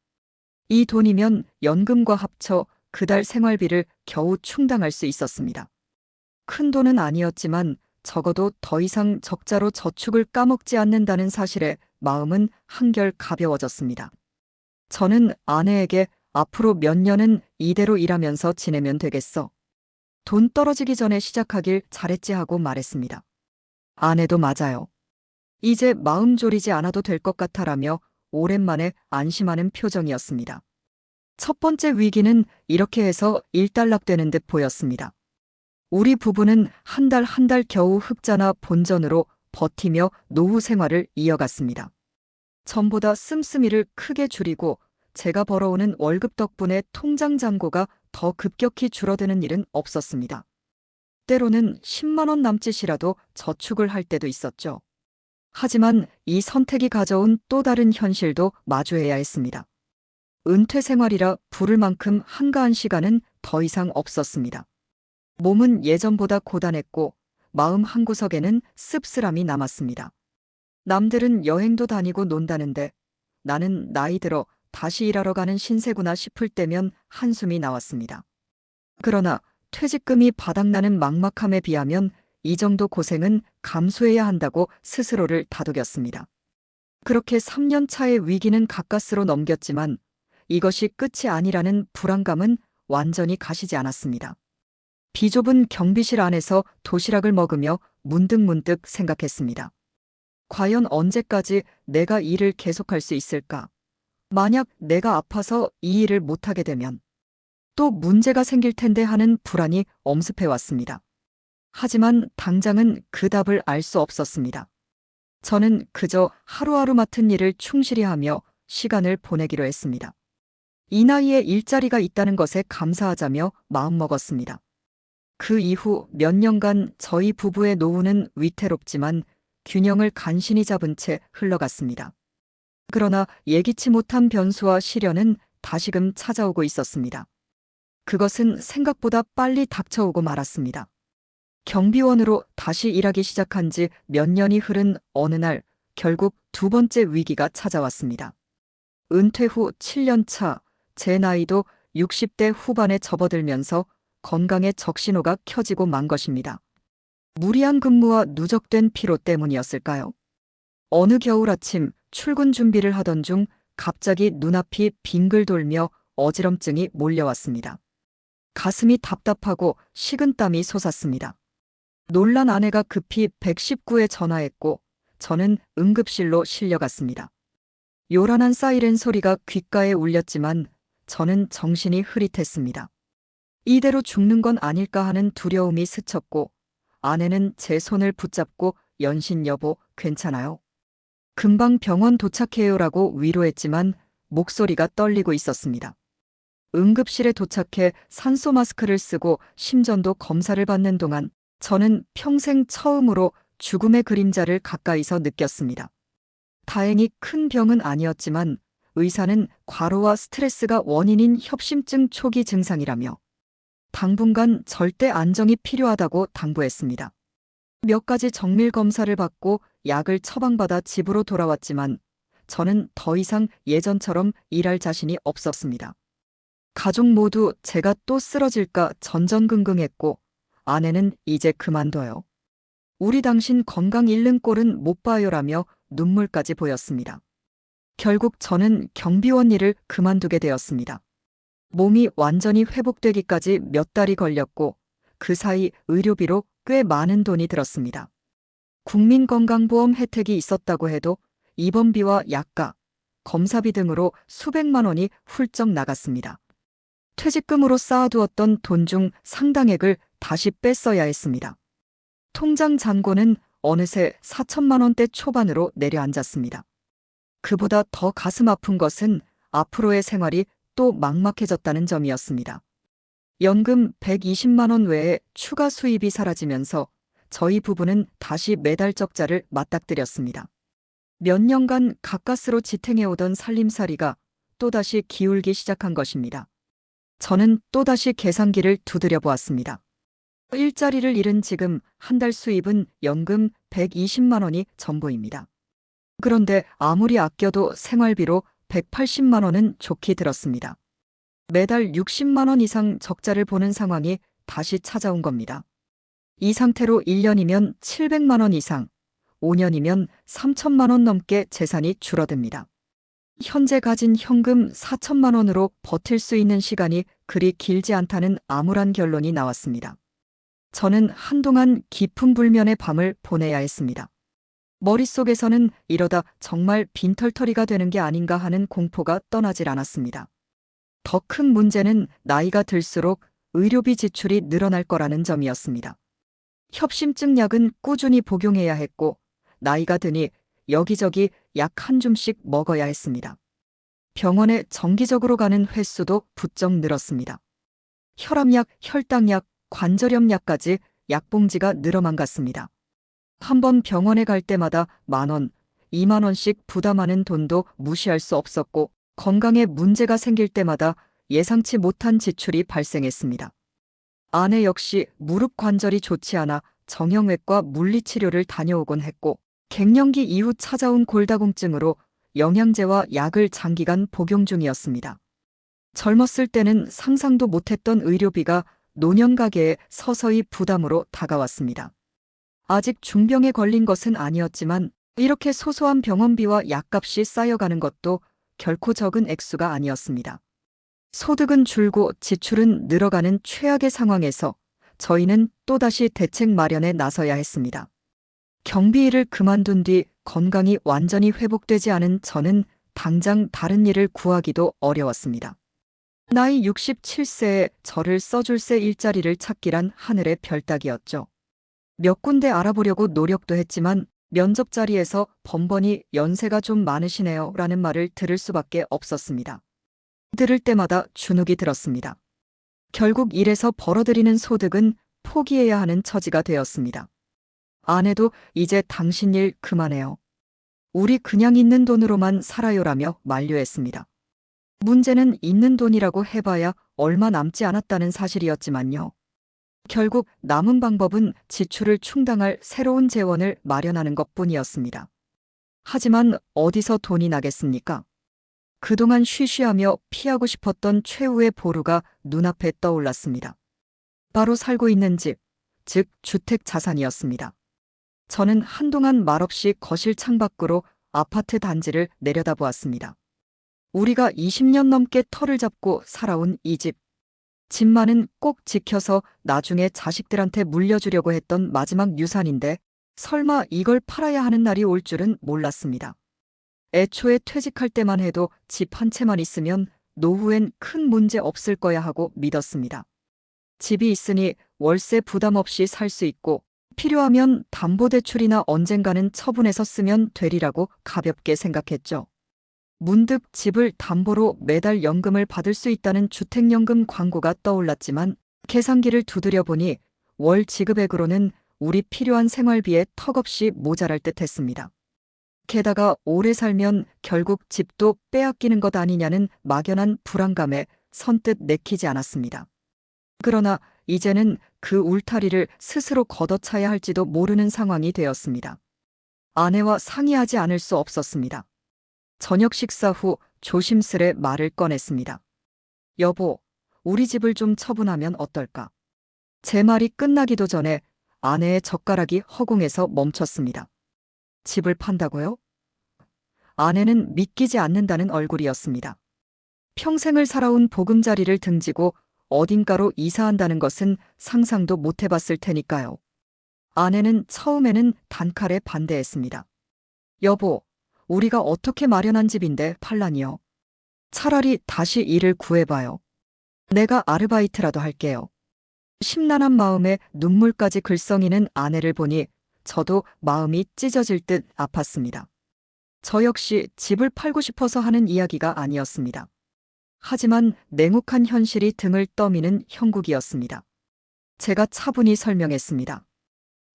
이 돈이면 연금과 합쳐 그달 생활비를 겨우 충당할 수 있었습니다. 큰 돈은 아니었지만 적어도 더 이상 적자로 저축을 까먹지 않는다는 사실에 마음은 한결 가벼워졌습니다. 저는 아내에게 앞으로 몇 년은 이대로 일하면서 지내면 되겠어. 돈 떨어지기 전에 시작하길 잘했지 하고 말했습니다. 아내도 맞아요. 이제 마음 졸이지 않아도 될 것 같아라며 오랜만에 안심하는 표정이었습니다. 첫 번째 위기는 이렇게 해서 일단락되는 듯 보였습니다. 우리 부부는 한 달 겨우 흑자나 본전으로 버티며 노후 생활을 이어갔습니다. 전보다 씀씀이를 크게 줄이고 제가 벌어오는 월급 덕분에 통장 잔고가 더 급격히 줄어드는 일은 없었습니다. 때로는 10만 원 남짓이라도 저축을 할 때도 있었죠. 하지만 이 선택이 가져온 또 다른 현실도 마주해야 했습니다. 은퇴 생활이라 부를 만큼 한가한 시간은 더 이상 없었습니다. 몸은 예전보다 고단했고 마음 한구석에는 씁쓸함이 남았습니다. 남들은 여행도 다니고 논다는데 나는 나이 들어 다시 일하러 가는 신세구나 싶을 때면 한숨이 나왔습니다. 그러나 퇴직금이 바닥나는 막막함에 비하면 이 정도 고생은 감수해야 한다고 스스로를 다독였습니다. 그렇게 3년 차의 위기는 가까스로 넘겼지만 이것이 끝이 아니라는 불안감은 완전히 가시지 않았습니다. 비좁은 경비실 안에서 도시락을 먹으며 문득문득 생각했습니다. 과연 언제까지 내가 일을 계속할 수 있을까? 만약 내가 아파서 이 일을 못하게 되면 또 문제가 생길 텐데 하는 불안이 엄습해 왔습니다. 하지만 당장은 그 답을 알 수 없었습니다. 저는 그저 하루하루 맡은 일을 충실히 하며 시간을 보내기로 했습니다. 이 나이에 일자리가 있다는 것에 감사하자며 마음먹었습니다. 그 이후 몇 년간 저희 부부의 노후는 위태롭지만 균형을 간신히 잡은 채 흘러갔습니다. 그러나 예기치 못한 변수와 시련은 다시금 찾아오고 있었습니다. 그것은 생각보다 빨리 닥쳐오고 말았습니다. 경비원으로 다시 일하기 시작한 지 몇 년이 흐른 어느 날 결국 두 번째 위기가 찾아왔습니다. 은퇴 후 7년 차, 제 나이도 60대 후반에 접어들면서 건강에 적신호가 켜지고 만 것입니다. 무리한 근무와 누적된 피로 때문이었을까요? 어느 겨울 아침 출근 준비를 하던 중 갑자기 눈앞이 빙글 돌며 어지럼증이 몰려왔습니다. 가슴이 답답하고 식은땀이 솟았습니다. 놀란 아내가 급히 119에 전화했고 저는 응급실로 실려갔습니다. 요란한 사이렌 소리가 귓가에 울렸지만 저는 정신이 흐릿했습니다. 이대로 죽는 건 아닐까 하는 두려움이 스쳤고 아내는 제 손을 붙잡고 연신 여보 괜찮아요. 금방 병원 도착해요라고 위로했지만 목소리가 떨리고 있었습니다. 응급실에 도착해 산소 마스크를 쓰고 심전도 검사를 받는 동안 저는 평생 처음으로 죽음의 그림자를 가까이서 느꼈습니다. 다행히 큰 병은 아니었지만 의사는 과로와 스트레스가 원인인 협심증 초기 증상이라며 당분간 절대 안정이 필요하다고 당부했습니다. 몇 가지 정밀 검사를 받고 약을 처방받아 집으로 돌아왔지만 저는 더 이상 예전처럼 일할 자신이 없었습니다. 가족 모두 제가 또 쓰러질까 전전긍긍했고 아내는 이제 그만둬요. 우리 당신 건강 잃는 꼴은 못 봐요라며 눈물까지 보였습니다. 결국 저는 경비원 일을 그만두게 되었습니다. 몸이 완전히 회복되기까지 몇 달이 걸렸고 그 사이 의료비로 꽤 많은 돈이 들었습니다. 국민건강보험 혜택이 있었다고 해도 입원비와 약가, 검사비 등으로 수백만 원이 훌쩍 나갔습니다. 퇴직금으로 쌓아두었던 돈 중 상당액을 다시 뺐어야 했습니다. 통장 잔고는 어느새 4천만 원대 초반으로 내려앉았습니다. 그보다 더 가슴 아픈 것은 앞으로의 생활이 또 막막해졌다는 점이었습니다. 연금 120만 원 외에 추가 수입이 사라지면서 저희 부부는 다시 매달 적자를 맞닥뜨렸습니다. 몇 년간 가까스로 지탱해오던 살림살이가 또다시 기울기 시작한 것입니다. 저는 또다시 계산기를 두드려 보았습니다. 일자리를 잃은 지금 한 달 수입은 연금 120만 원이 전부입니다. 그런데 아무리 아껴도 생활비로 180만 원은 좋게 들었습니다. 매달 60만 원 이상 적자를 보는 상황이 다시 찾아온 겁니다. 이 상태로 1년이면 700만 원 이상, 5년이면 3천만 원 넘게 재산이 줄어듭니다. 현재 가진 현금 4천만 원으로 버틸 수 있는 시간이 그리 길지 않다는 암울한 결론이 나왔습니다. 저는 한동안 깊은 불면의 밤을 보내야 했습니다. 머릿속에서는 이러다 정말 빈털터리가 되는 게 아닌가 하는 공포가 떠나질 않았습니다. 더 큰 문제는 나이가 들수록 의료비 지출이 늘어날 거라는 점이었습니다. 협심증 약은 꾸준히 복용해야 했고 나이가 드니 여기저기 약 한 줌씩 먹어야 했습니다. 병원에 정기적으로 가는 횟수도 부쩍 늘었습니다. 혈압약, 혈당약, 관절염약까지 약봉지가 늘어만 갔습니다. 한 번 병원에 갈 때마다 10,000원, 20,000원씩 부담하는 돈도 무시할 수 없었고 건강에 문제가 생길 때마다 예상치 못한 지출이 발생했습니다. 아내 역시 무릎 관절이 좋지 않아 정형외과 물리치료를 다녀오곤 했고 갱년기 이후 찾아온 골다공증으로 영양제와 약을 장기간 복용 중이었습니다. 젊었을 때는 상상도 못했던 의료비가 노년가계에 서서히 부담으로 다가왔습니다. 아직 중병에 걸린 것은 아니었지만 이렇게 소소한 병원비와 약값이 쌓여가는 것도 결코 적은 액수가 아니었습니다. 소득은 줄고 지출은 늘어가는 최악의 상황에서 저희는 또다시 대책 마련에 나서야 했습니다. 경비 일을 그만둔 뒤 건강이 완전히 회복되지 않은 저는 당장 다른 일을 구하기도 어려웠습니다. 나이 67세에 저를 써줄 새 일자리를 찾기란 하늘의 별따기였죠. 몇 군데 알아보려고 노력도 했지만 면접 자리에서 번번이 연세가 좀 많으시네요 라는 말을 들을 수밖에 없었습니다. 들을 때마다 주눅이 들었습니다. 결국 일에서 벌어들이는 소득은 포기해야 하는 처지가 되었습니다. 아내도 이제 당신 일 그만해요. 우리 그냥 있는 돈으로만 살아요라며 만류했습니다. 문제는 있는 돈이라고 해봐야 얼마 남지 않았다는 사실이었지만요. 결국 남은 방법은 지출을 충당할 새로운 재원을 마련하는 것뿐이었습니다. 하지만 어디서 돈이 나겠습니까? 그동안 쉬쉬하며 피하고 싶었던 최후의 보루가 눈앞에 떠올랐습니다. 바로 살고 있는 집, 즉 주택 자산이었습니다. 저는 한동안 말없이 거실 창밖으로 아파트 단지를 내려다보았습니다. 우리가 20년 넘게 터를 잡고 살아온 이 집. 집만은 꼭 지켜서 나중에 자식들한테 물려주려고 했던 마지막 유산인데 설마 이걸 팔아야 하는 날이 올 줄은 몰랐습니다. 애초에 퇴직할 때만 해도 집 한 채만 있으면 노후엔 큰 문제 없을 거야 하고 믿었습니다. 집이 있으니 월세 부담 없이 살 수 있고 필요하면 담보대출이나 언젠가는 처분해서 쓰면 되리라고 가볍게 생각했죠. 문득 집을 담보로 매달 연금을 받을 수 있다는 주택연금 광고가 떠올랐지만 계산기를 두드려 보니 월 지급액으로는 우리 필요한 생활비에 턱없이 모자랄 듯 했습니다. 게다가 오래 살면 결국 집도 빼앗기는 것 아니냐는 막연한 불안감에 선뜻 내키지 않았습니다. 그러나 이제는 그 울타리를 스스로 걷어차야 할지도 모르는 상황이 되었습니다. 아내와 상의하지 않을 수 없었습니다. 저녁 식사 후 조심스레 말을 꺼냈습니다. 여보, 우리 집을 좀 처분하면 어떨까? 제 말이 끝나기도 전에 아내의 젓가락이 허공에서 멈췄습니다. 집을 판다고요? 아내는 믿기지 않는다는 얼굴이었습니다. 평생을 살아온 보금자리를 등지고 어딘가로 이사한다는 것은 상상도 못 해봤을 테니까요. 아내는 처음에는 단칼에 반대했습니다. 여보, 우리가 어떻게 마련한 집인데 팔라니요? 차라리 다시 일을 구해봐요. 내가 아르바이트라도 할게요. 심란한 마음에 눈물까지 글썽이는 아내를 보니 저도 마음이 찢어질 듯 아팠습니다. 저 역시 집을 팔고 싶어서 하는 이야기가 아니었습니다. 하지만 냉혹한 현실이 등을 떠미는 형국이었습니다. 제가 차분히 설명했습니다.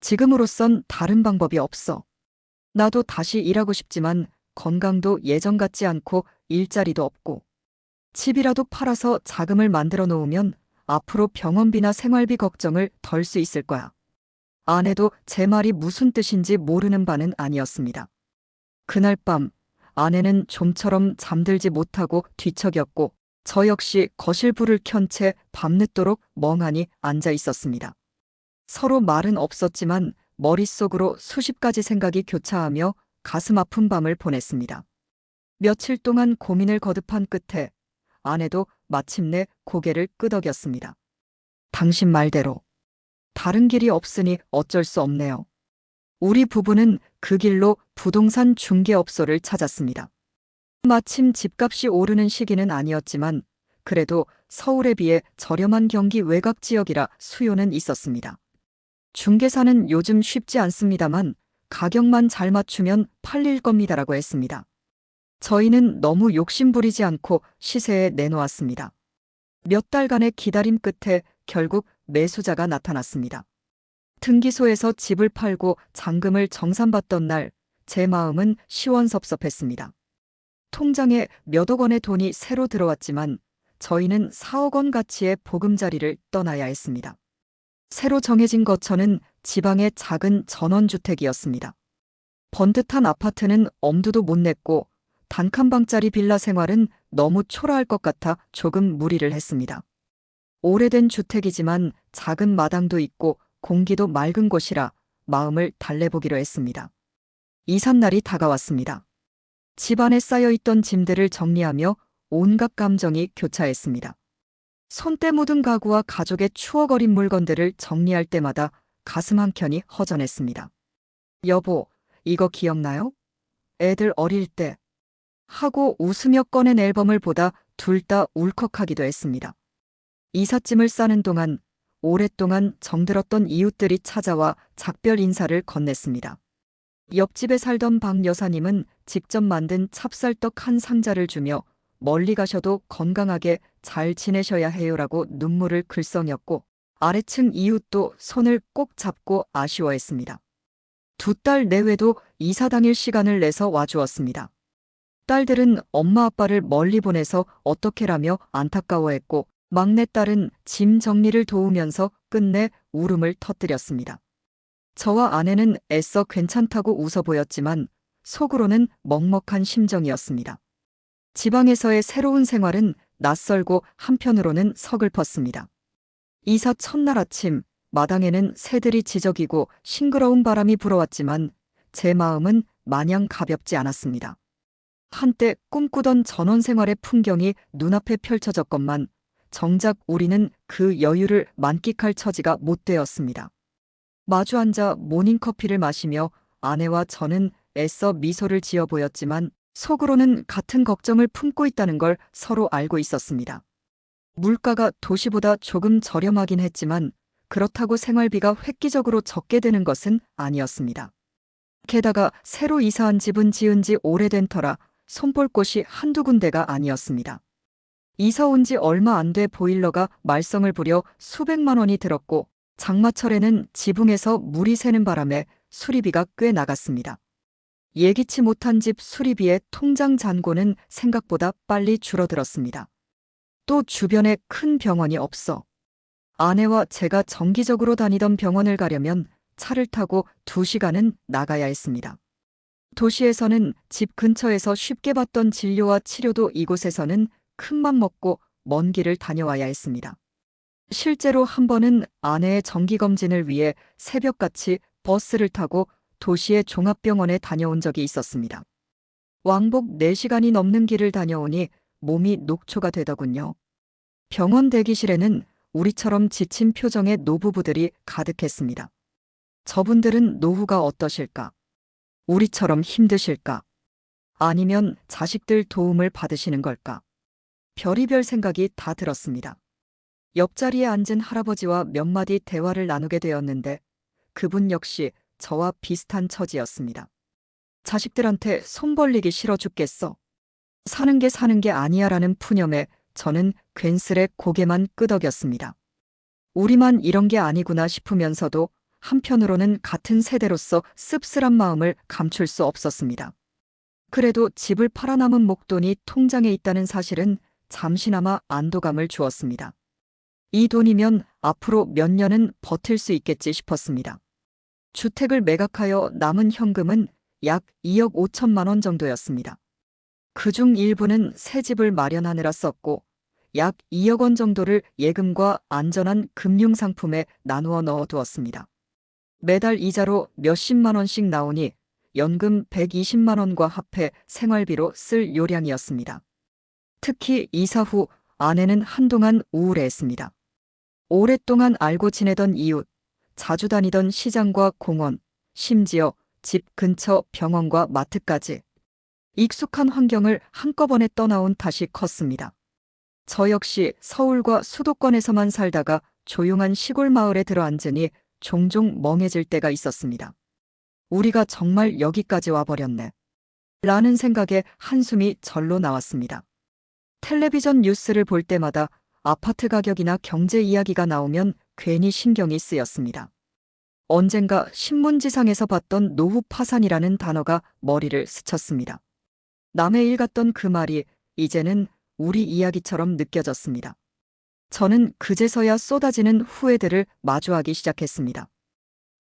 지금으로선 다른 방법이 없어. 나도 다시 일하고 싶지만 건강도 예전 같지 않고 일자리도 없고 집이라도 팔아서 자금을 만들어 놓으면 앞으로 병원비나 생활비 걱정을 덜 수 있을 거야. 아내도 제 말이 무슨 뜻인지 모르는 바는 아니었습니다. 그날 밤 아내는 좀처럼 잠들지 못하고 뒤척였고 저 역시 거실 불을 켠 채 밤늦도록 멍하니 앉아 있었습니다. 서로 말은 없었지만 머릿속으로 수십 가지 생각이 교차하며 가슴 아픈 밤을 보냈습니다. 며칠 동안 고민을 거듭한 끝에 아내도 마침내 고개를 끄덕였습니다. 당신 말대로 다른 길이 없으니 어쩔 수 없네요. 우리 부부는 그 길로 부동산 중개업소를 찾았습니다. 마침 집값이 오르는 시기는 아니었지만 그래도 서울에 비해 저렴한 경기 외곽 지역이라 수요는 있었습니다. 중개사는 요즘 쉽지 않습니다만 가격만 잘 맞추면 팔릴 겁니다라고 했습니다. 저희는 너무 욕심부리지 않고 시세에 내놓았습니다. 몇 달간의 기다림 끝에 결국 매수자가 나타났습니다. 등기소에서 집을 팔고 잔금을 정산받던 날 제 마음은 시원섭섭했습니다. 통장에 몇억 원의 돈이 새로 들어왔지만 저희는 4억 원 가치의 보금자리를 떠나야 했습니다. 새로 정해진 거처는 지방의 작은 전원주택이었습니다. 번듯한 아파트는 엄두도 못 냈고 단칸방짜리 빌라 생활은 너무 초라할 것 같아 조금 무리를 했습니다. 오래된 주택이지만 작은 마당도 있고 공기도 맑은 곳이라 마음을 달래보기로 했습니다. 이삿날이 다가왔습니다. 집안에 쌓여있던 짐들을 정리하며 온갖 감정이 교차했습니다. 손때 묻은 가구와 가족의 추억 어린 물건들을 정리할 때마다 가슴 한켠이 허전했습니다. 여보, 이거 기억나요? 애들 어릴 때 하고 웃으며 꺼낸 앨범을 보다 둘 다 울컥하기도 했습니다. 이삿짐을 싸는 동안 오랫동안 정들었던 이웃들이 찾아와 작별 인사를 건넸습니다. 옆집에 살던 박 여사님은 직접 만든 찹쌀떡 한 상자를 주며 멀리 가셔도 건강하게 잘 지내셔야 해요라고 눈물을 글썽였고 아래층 이웃도 손을 꼭 잡고 아쉬워했습니다. 2달 내외도 이사 당일 시간을 내서 와주었습니다. 딸들은 엄마 아빠를 멀리 보내서 어떡해라며 안타까워했고 막내딸은 짐 정리를 도우면서 끝내 울음을 터뜨렸습니다. 저와 아내는 애써 괜찮다고 웃어 보였지만 속으로는 먹먹한 심정이었습니다. 지방에서의 새로운 생활은 낯설고 한편으로는 서글펐습니다. 이사 첫날 아침 마당에는 새들이 지저귀고 싱그러운 바람이 불어왔지만 제 마음은 마냥 가볍지 않았습니다. 한때 꿈꾸던 전원 생활의 풍경이 눈앞에 펼쳐졌건만 정작 우리는 그 여유를 만끽할 처지가 못 되었습니다. 마주 앉아 모닝커피를 마시며 아내와 저는 애써 미소를 지어 보였지만 속으로는 같은 걱정을 품고 있다는 걸 서로 알고 있었습니다. 물가가 도시보다 조금 저렴하긴 했지만 그렇다고 생활비가 획기적으로 적게 되는 것은 아니었습니다. 게다가 새로 이사한 집은 지은 지 오래된 터라 손볼 곳이 한두 군데가 아니었습니다. 이사 온 지 얼마 안 돼 보일러가 말썽을 부려 수백만 원이 들었고 장마철에는 지붕에서 물이 새는 바람에 수리비가 꽤 나갔습니다. 예기치 못한 집 수리비에 통장 잔고는 생각보다 빨리 줄어들었습니다. 또 주변에 큰 병원이 없어 아내와 제가 정기적으로 다니던 병원을 가려면 차를 타고 2시간은 나가야 했습니다. 도시에서는 집 근처에서 쉽게 받던 진료와 치료도 이곳에서는 큰맘 먹고 먼 길을 다녀와야 했습니다. 실제로 한 번은 아내의 정기검진을 위해 새벽같이 버스를 타고 도시의 종합병원에 다녀온 적이 있었습니다. 왕복 4시간이 넘는 길을 다녀오니 몸이 녹초가 되더군요. 병원 대기실에는 우리처럼 지친 표정의 노부부들이 가득했습니다. 저분들은 노후가 어떠실까? 우리처럼 힘드실까? 아니면 자식들 도움을 받으시는 걸까? 별의별 생각이 다 들었습니다. 옆자리에 앉은 할아버지와 몇 마디 대화를 나누게 되었는데 그분 역시 저와 비슷한 처지였습니다. 자식들한테 손 벌리기 싫어 죽겠어. 사는 게 아니야라는 푸념에 저는 괜스레 고개만 끄덕였습니다. 우리만 이런 게 아니구나 싶으면서도 한편으로는 같은 세대로서 씁쓸한 마음을 감출 수 없었습니다. 그래도 집을 팔아 남은 목돈이 통장에 있다는 사실은 잠시나마 안도감을 주었습니다. 이 돈이면 앞으로 몇 년은 버틸 수 있겠지 싶었습니다. 주택을 매각하여 남은 현금은 약 2억 5천만 원 정도였습니다. 그중 일부는 새 집을 마련하느라 썼고 약 2억 원 정도를 예금과 안전한 금융상품에 나누어 넣어두었습니다. 매달 이자로 몇십만 원씩 나오니 연금 120만 원과 합해 생활비로 쓸 요량이었습니다. 특히 이사 후 아내는 한동안 우울해했습니다. 오랫동안 알고 지내던 이웃, 자주 다니던 시장과 공원, 심지어 집 근처 병원과 마트까지 익숙한 환경을 한꺼번에 떠나온 탓이 컸습니다. 저 역시 서울과 수도권에서만 살다가 조용한 시골 마을에 들어앉으니 종종 멍해질 때가 있었습니다. 우리가 정말 여기까지 와버렸네. 라는 생각에 한숨이 절로 나왔습니다. 텔레비전 뉴스를 볼 때마다 아파트 가격이나 경제 이야기가 나오면 괜히 신경이 쓰였습니다. 언젠가 신문지상에서 봤던 노후 파산이라는 단어가 머리를 스쳤습니다. 남의 일 같던 그 말이 이제는 우리 이야기처럼 느껴졌습니다. 저는 그제서야 쏟아지는 후회들을 마주하기 시작했습니다.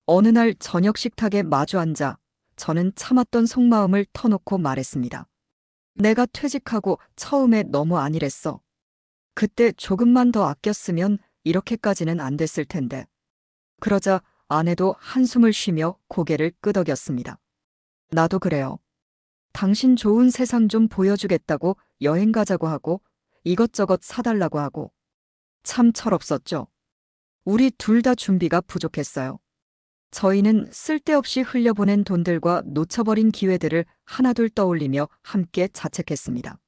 어느 날 저녁 식탁에 마주 앉아 저는 참았던 속마음을 터놓고 말했습니다. 내가 퇴직하고 처음에 너무 안일했어. 그때 조금만 더 아꼈으면 이렇게까지는 안 됐을 텐데. 그러자 아내도 한숨을 쉬며 고개를 끄덕였습니다. 나도 그래요. 당신 좋은 세상 좀 보여주겠다고 여행 가자고 하고 이것저것 사달라고 하고. 참 철없었죠. 우리 둘 다 준비가 부족했어요. 저희는 쓸데없이 흘려보낸 돈들과 놓쳐버린 기회들을 하나둘 떠올리며 함께 자책했습니다.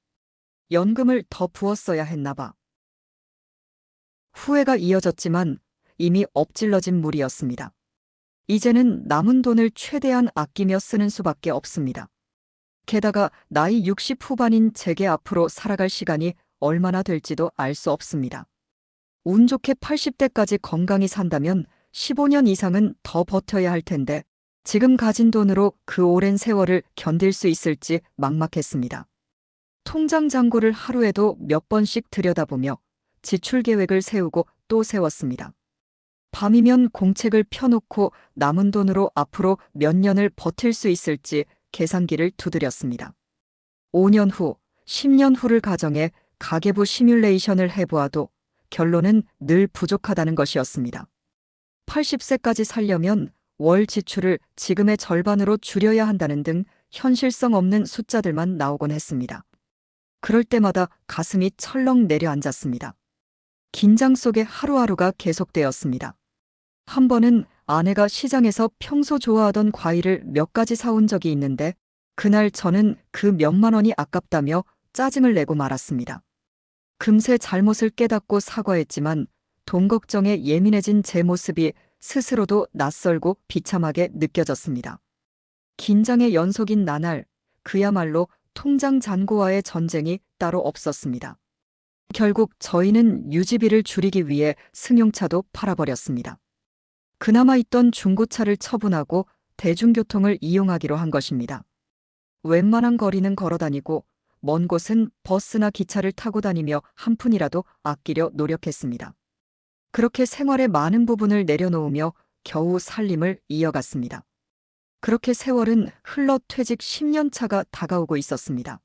연금을 더 부었어야 했나 봐. 후회가 이어졌지만 이미 엎질러진 물이었습니다. 이제는 남은 돈을 최대한 아끼며 쓰는 수밖에 없습니다. 게다가 나이 60 후반인 제게 앞으로 살아갈 시간이 얼마나 될지도 알 수 없습니다. 운 좋게 80대까지 건강히 산다면 15년 이상은 더 버텨야 할 텐데 지금 가진 돈으로 그 오랜 세월을 견딜 수 있을지 막막했습니다. 통장 잔고를 하루에도 몇 번씩 들여다보며 지출 계획을 세우고 또 세웠습니다. 밤이면 공책을 펴놓고 남은 돈으로 앞으로 몇 년을 버틸 수 있을지 계산기를 두드렸습니다. 5년 후, 10년 후를 가정해 가계부 시뮬레이션을 해보아도 결론은 늘 부족하다는 것이었습니다. 80세까지 살려면 월 지출을 지금의 절반으로 줄여야 한다는 등 현실성 없는 숫자들만 나오곤 했습니다. 그럴 때마다 가슴이 철렁 내려앉았습니다. 긴장 속에 하루하루가 계속되었습니다. 한 번은 아내가 시장에서 평소 좋아하던 과일을 몇 가지 사온 적이 있는데 그날 저는 그 몇만 원이 아깝다며 짜증을 내고 말았습니다. 금세 잘못을 깨닫고 사과했지만 돈 걱정에 예민해진 제 모습이 스스로도 낯설고 비참하게 느껴졌습니다. 긴장의 연속인 나날, 그야말로 통장 잔고와의 전쟁이 따로 없었습니다. 결국 저희는 유지비를 줄이기 위해 승용차도 팔아버렸습니다. 그나마 있던 중고차를 처분하고 대중교통을 이용하기로 한 것입니다. 웬만한 거리는 걸어다니고 먼 곳은 버스나 기차를 타고 다니며 한 푼이라도 아끼려 노력했습니다. 그렇게 생활의 많은 부분을 내려놓으며 겨우 살림을 이어갔습니다. 그렇게 세월은 흘러 퇴직 10년 차가 다가오고 있었습니다.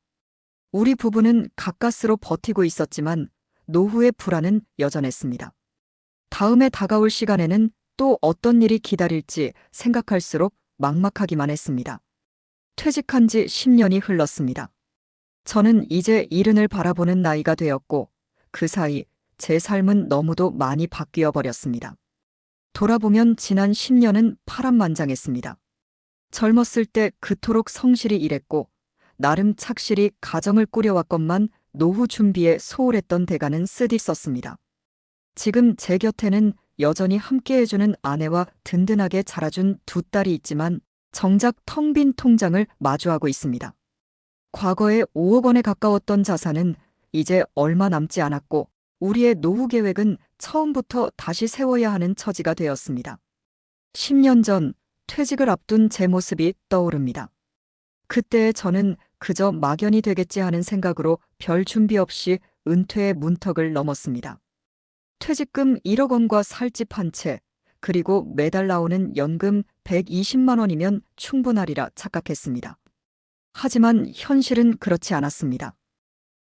우리 부부는 가까스로 버티고 있었지만 노후의 불안은 여전했습니다. 다음에 다가올 시간에는 또 어떤 일이 기다릴지 생각할수록 막막하기만 했습니다. 퇴직한 지 10년이 흘렀습니다. 저는 이제 일흔을 바라보는 나이가 되었고 그 사이 제 삶은 너무도 많이 바뀌어 버렸습니다. 돌아보면 지난 10년은 파란만장했습니다. 젊었을 때 그토록 성실히 일했고 나름 착실히 가정을 꾸려왔건만 노후 준비에 소홀했던 대가는 쓰디 썼습니다. 지금 제 곁에는 여전히 함께해주는 아내와 든든하게 자라준 두 딸이 있지만 정작 텅 빈 통장을 마주하고 있습니다. 과거에 5억 원에 가까웠던 자산은 이제 얼마 남지 않았고 우리의 노후 계획은 처음부터 다시 세워야 하는 처지가 되었습니다. 10년 전 퇴직을 앞둔 제 모습이 떠오릅니다. 그때 저는 그저 막연히 되겠지 하는 생각으로 별 준비 없이 은퇴의 문턱을 넘었습니다. 퇴직금 1억 원과 살 집 한 채, 그리고 매달 나오는 연금 120만 원이면 충분하리라 착각했습니다. 하지만 현실은 그렇지 않았습니다.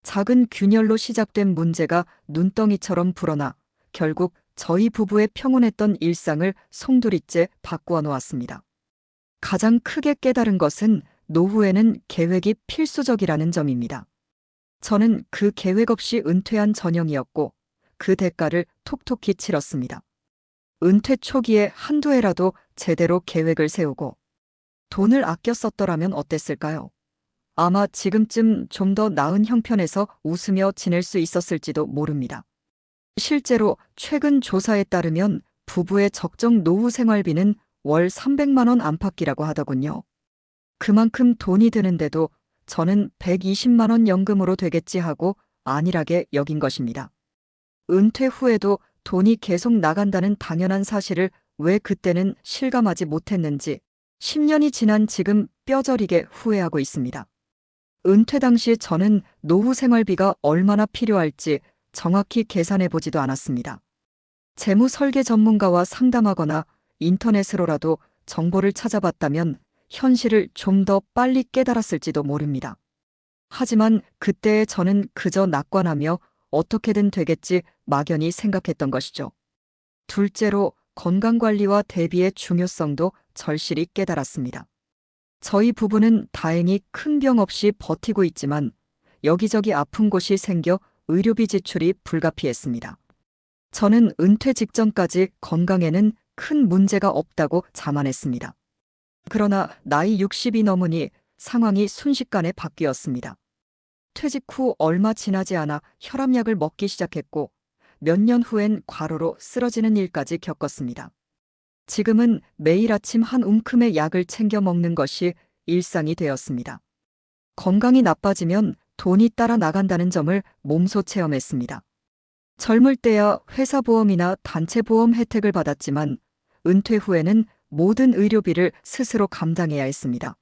작은 균열로 시작된 문제가 눈덩이처럼 불어나 결국 저희 부부의 평온했던 일상을 송두리째 바꾸어 놓았습니다. 가장 크게 깨달은 것은 노후에는 계획이 필수적이라는 점입니다. 저는 그 계획 없이 은퇴한 전형이었고 그 대가를 톡톡히 치렀습니다. 은퇴 초기에 한두 해라도 제대로 계획을 세우고 돈을 아껴 썼더라면 어땠을까요? 아마 지금쯤 좀 더 나은 형편에서 웃으며 지낼 수 있었을지도 모릅니다. 실제로 최근 조사에 따르면 부부의 적정 노후 생활비는 월 300만 원 안팎이라고 하더군요. 그만큼 돈이 드는데도 저는 120만 원 연금으로 되겠지 하고 안일하게 여긴 것입니다. 은퇴 후에도 돈이 계속 나간다는 당연한 사실을 왜 그때는 실감하지 못했는지 10년이 지난 지금 뼈저리게 후회하고 있습니다. 은퇴 당시 저는 노후 생활비가 얼마나 필요할지 정확히 계산해 보지도 않았습니다. 재무 설계 전문가와 상담하거나 인터넷으로라도 정보를 찾아봤다면 현실을 좀 더 빨리 깨달았을지도 모릅니다. 하지만 그때의 저는 그저 낙관하며 어떻게든 되겠지 막연히 생각했던 것이죠. 둘째로 건강관리와 대비의 중요성도 절실히 깨달았습니다. 저희 부부는 다행히 큰 병 없이 버티고 있지만 여기저기 아픈 곳이 생겨 의료비 지출이 불가피했습니다. 저는 은퇴 직전까지 건강에는 큰 문제가 없다고 자만했습니다. 그러나 나이 60이 넘으니 상황이 순식간에 바뀌었습니다. 퇴직 후 얼마 지나지 않아 혈압약을 먹기 시작했고 몇 년 후엔 과로로 쓰러지는 일까지 겪었습니다. 지금은 매일 아침 한 움큼의 약을 챙겨 먹는 것이 일상이 되었습니다. 건강이 나빠지면 돈이 따라 나간다는 점을 몸소 체험했습니다. 젊을 때야 회사 보험이나 단체 보험 혜택을 받았지만 은퇴 후에는 모든 의료비를 스스로 감당해야 했습니다.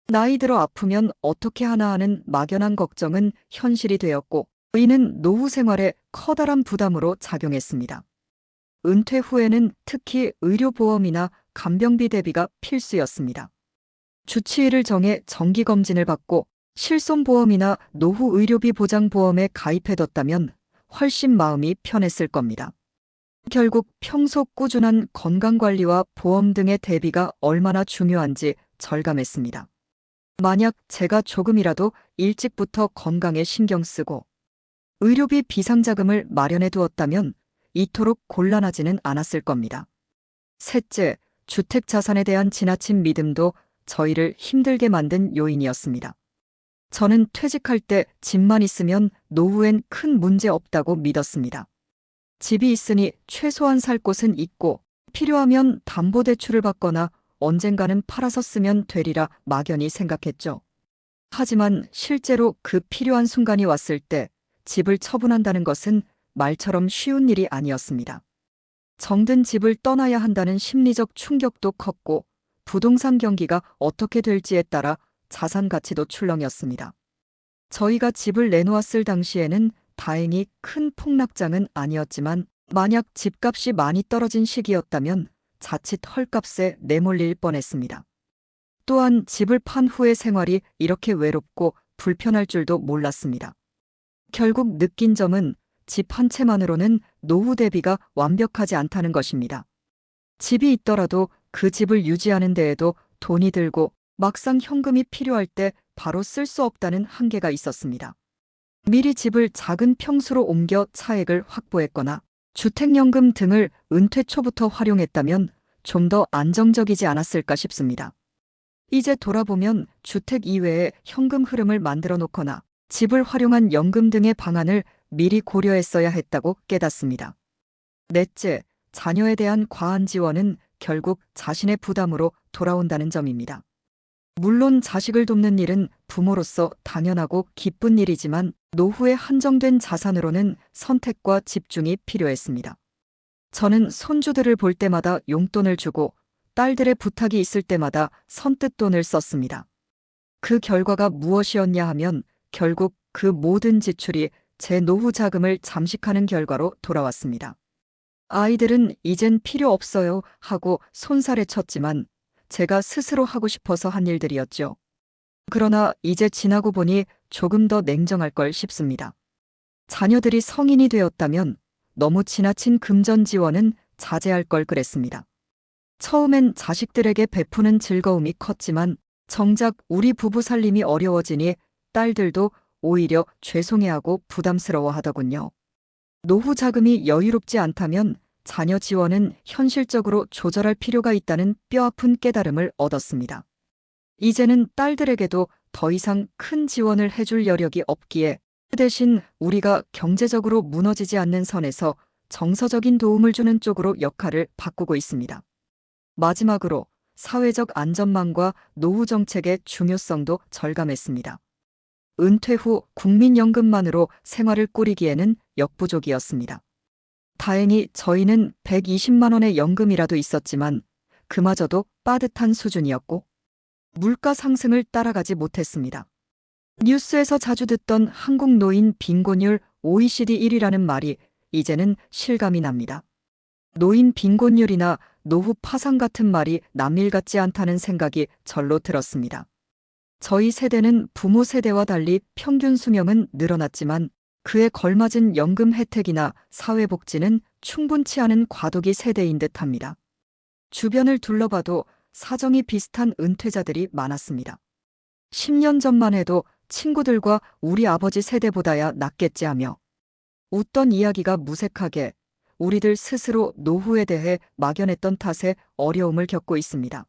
나이 들어 아프면 어떻게 하나 하는 막연한 걱정은 현실이 되었고 이는 노후 생활에 커다란 부담으로 작용했습니다. 은퇴 후에는 특히 의료보험이나 간병비 대비가 필수였습니다. 주치의를 정해 정기검진을 받고 실손보험이나 노후 의료비 보장보험에 가입해뒀다면 훨씬 마음이 편했을 겁니다. 결국 평소 꾸준한 건강관리와 보험 등의 대비가 얼마나 중요한지 절감했습니다. 만약 제가 조금이라도 일찍부터 건강에 신경 쓰고 의료비 비상자금을 마련해 두었다면 이토록 곤란하지는 않았을 겁니다. 셋째, 주택 자산에 대한 지나친 믿음도 저희를 힘들게 만든 요인이었습니다. 저는 퇴직할 때 집만 있으면 노후엔 큰 문제 없다고 믿었습니다. 집이 있으니 최소한 살 곳은 있고 필요하면 담보대출을 받거나 언젠가는 팔아서 쓰면 되리라 막연히 생각했죠. 하지만 실제로 그 필요한 순간이 왔을 때 집을 처분한다는 것은 말처럼 쉬운 일이 아니었습니다. 정든 집을 떠나야 한다는 심리적 충격도 컸고 부동산 경기가 어떻게 될지에 따라 자산 가치도 출렁였습니다. 저희가 집을 내놓았을 당시에는 다행히 큰 폭락장은 아니었지만 만약 집값이 많이 떨어진 시기였다면 자칫 헐값에 내몰릴 뻔했습니다. 또한 집을 판 후의 생활이 이렇게 외롭고 불편할 줄도 몰랐습니다. 결국 느낀 점은 집 한 채만으로는 노후 대비가 완벽하지 않다는 것입니다. 집이 있더라도 그 집을 유지하는 데에도 돈이 들고 막상 현금이 필요할 때 바로 쓸 수 없다는 한계가 있었습니다. 미리 집을 작은 평수로 옮겨 차액을 확보했거나 주택연금 등을 은퇴 초부터 활용했다면 좀 더 안정적이지 않았을까 싶습니다. 이제 돌아보면 주택 이외에 현금 흐름을 만들어 놓거나 집을 활용한 연금 등의 방안을 미리 고려했어야 했다고 깨닫습니다. 넷째, 자녀에 대한 과한 지원은 결국 자신의 부담으로 돌아온다는 점입니다. 물론 자식을 돕는 일은 부모로서 당연하고 기쁜 일이지만 노후에 한정된 자산으로는 선택과 집중이 필요했습니다. 저는 손주들을 볼 때마다 용돈을 주고 딸들의 부탁이 있을 때마다 선뜻 돈을 썼습니다. 그 결과가 무엇이었냐 하면 결국 그 모든 지출이 제 노후 자금을 잠식하는 결과로 돌아왔습니다. 아이들은 이젠 필요 없어요 하고 손살에 쳤지만 제가 스스로 하고 싶어서 한 일들이었죠. 그러나 이제 지나고 보니 조금 더 냉정할 걸 싶습니다. 자녀들이 성인이 되었다면 너무 지나친 금전 지원은 자제할 걸 그랬습니다. 처음엔 자식들에게 베푸는 즐거움이 컸지만 정작 우리 부부 살림이 어려워지니 딸들도 오히려 죄송해하고 부담스러워하더군요. 노후 자금이 여유롭지 않다면 자녀 지원은 현실적으로 조절할 필요가 있다는 뼈아픈 깨달음을 얻었습니다. 이제는 딸들에게도 더 이상 큰 지원을 해줄 여력이 없기에 그 대신 우리가 경제적으로 무너지지 않는 선에서 정서적인 도움을 주는 쪽으로 역할을 바꾸고 있습니다. 마지막으로 사회적 안전망과 노후 정책의 중요성도 절감했습니다. 은퇴 후 국민연금만으로 생활을 꾸리기에는 역부족이었습니다. 다행히 저희는 120만 원의 연금이라도 있었지만 그마저도 빠듯한 수준이었고 물가 상승을 따라가지 못했습니다. 뉴스에서 자주 듣던 한국 노인 빈곤율 OECD 1위라는 말이 이제는 실감이 납니다. 노인 빈곤율이나 노후 파산 같은 말이 남일 같지 않다는 생각이 절로 들었습니다. 저희 세대는 부모 세대와 달리 평균 수명은 늘어났지만 그에 걸맞은 연금 혜택이나 사회복지는 충분치 않은 과도기 세대인 듯합니다. 주변을 둘러봐도 사정이 비슷한 은퇴자들이 많았습니다. 10년 전만 해도 친구들과 우리 아버지 세대보다야 낫겠지 하며 웃던 이야기가 무색하게 우리들 스스로 노후에 대해 막연했던 탓에 어려움을 겪고 있습니다.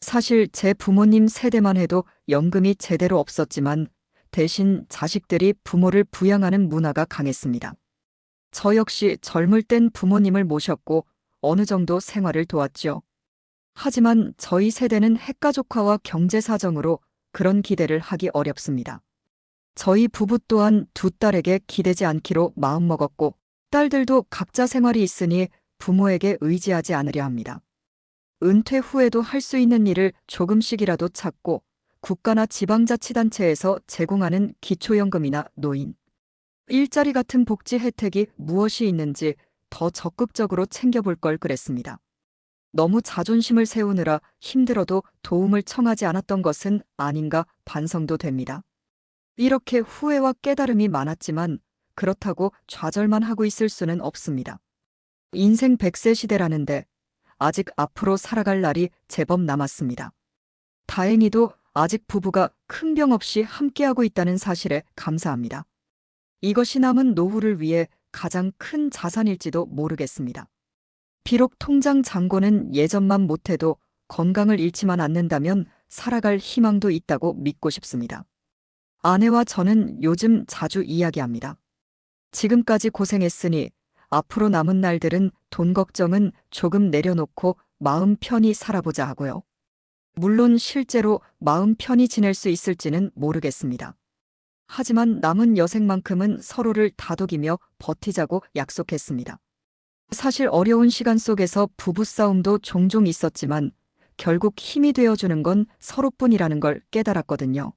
사실 제 부모님 세대만 해도 연금이 제대로 없었지만 대신 자식들이 부모를 부양하는 문화가 강했습니다. 저 역시 젊을 땐 부모님을 모셨고 어느 정도 생활을 도왔죠. 하지만 저희 세대는 핵가족화와 경제 사정으로 그런 기대를 하기 어렵습니다. 저희 부부 또한 두 딸에게 기대지 않기로 마음먹었고 딸들도 각자 생활이 있으니 부모에게 의지하지 않으려 합니다. 은퇴 후에도 할 수 있는 일을 조금씩이라도 찾고 국가나 지방자치단체에서 제공하는 기초연금이나 노인, 일자리 같은 복지 혜택이 무엇이 있는지 더 적극적으로 챙겨볼 걸 그랬습니다. 너무 자존심을 세우느라 힘들어도 도움을 청하지 않았던 것은 아닌가 반성도 됩니다. 이렇게 후회와 깨달음이 많았지만 그렇다고 좌절만 하고 있을 수는 없습니다. 인생 100세 시대라는데 아직 앞으로 살아갈 날이 제법 남았습니다. 다행히도 아직 부부가 큰 병 없이 함께하고 있다는 사실에 감사합니다. 이것이 남은 노후를 위해 가장 큰 자산일지도 모르겠습니다. 비록 통장 잔고는 예전만 못해도 건강을 잃지만 않는다면 살아갈 희망도 있다고 믿고 싶습니다. 아내와 저는 요즘 자주 이야기합니다. 지금까지 고생했으니 앞으로 남은 날들은 돈 걱정은 조금 내려놓고 마음 편히 살아보자 하고요. 물론 실제로 마음 편히 지낼 수 있을지는 모르겠습니다. 하지만 남은 여생만큼은 서로를 다독이며 버티자고 약속했습니다. 사실 어려운 시간 속에서 부부싸움도 종종 있었지만 결국 힘이 되어주는 건 서로뿐이라는 걸 깨달았거든요.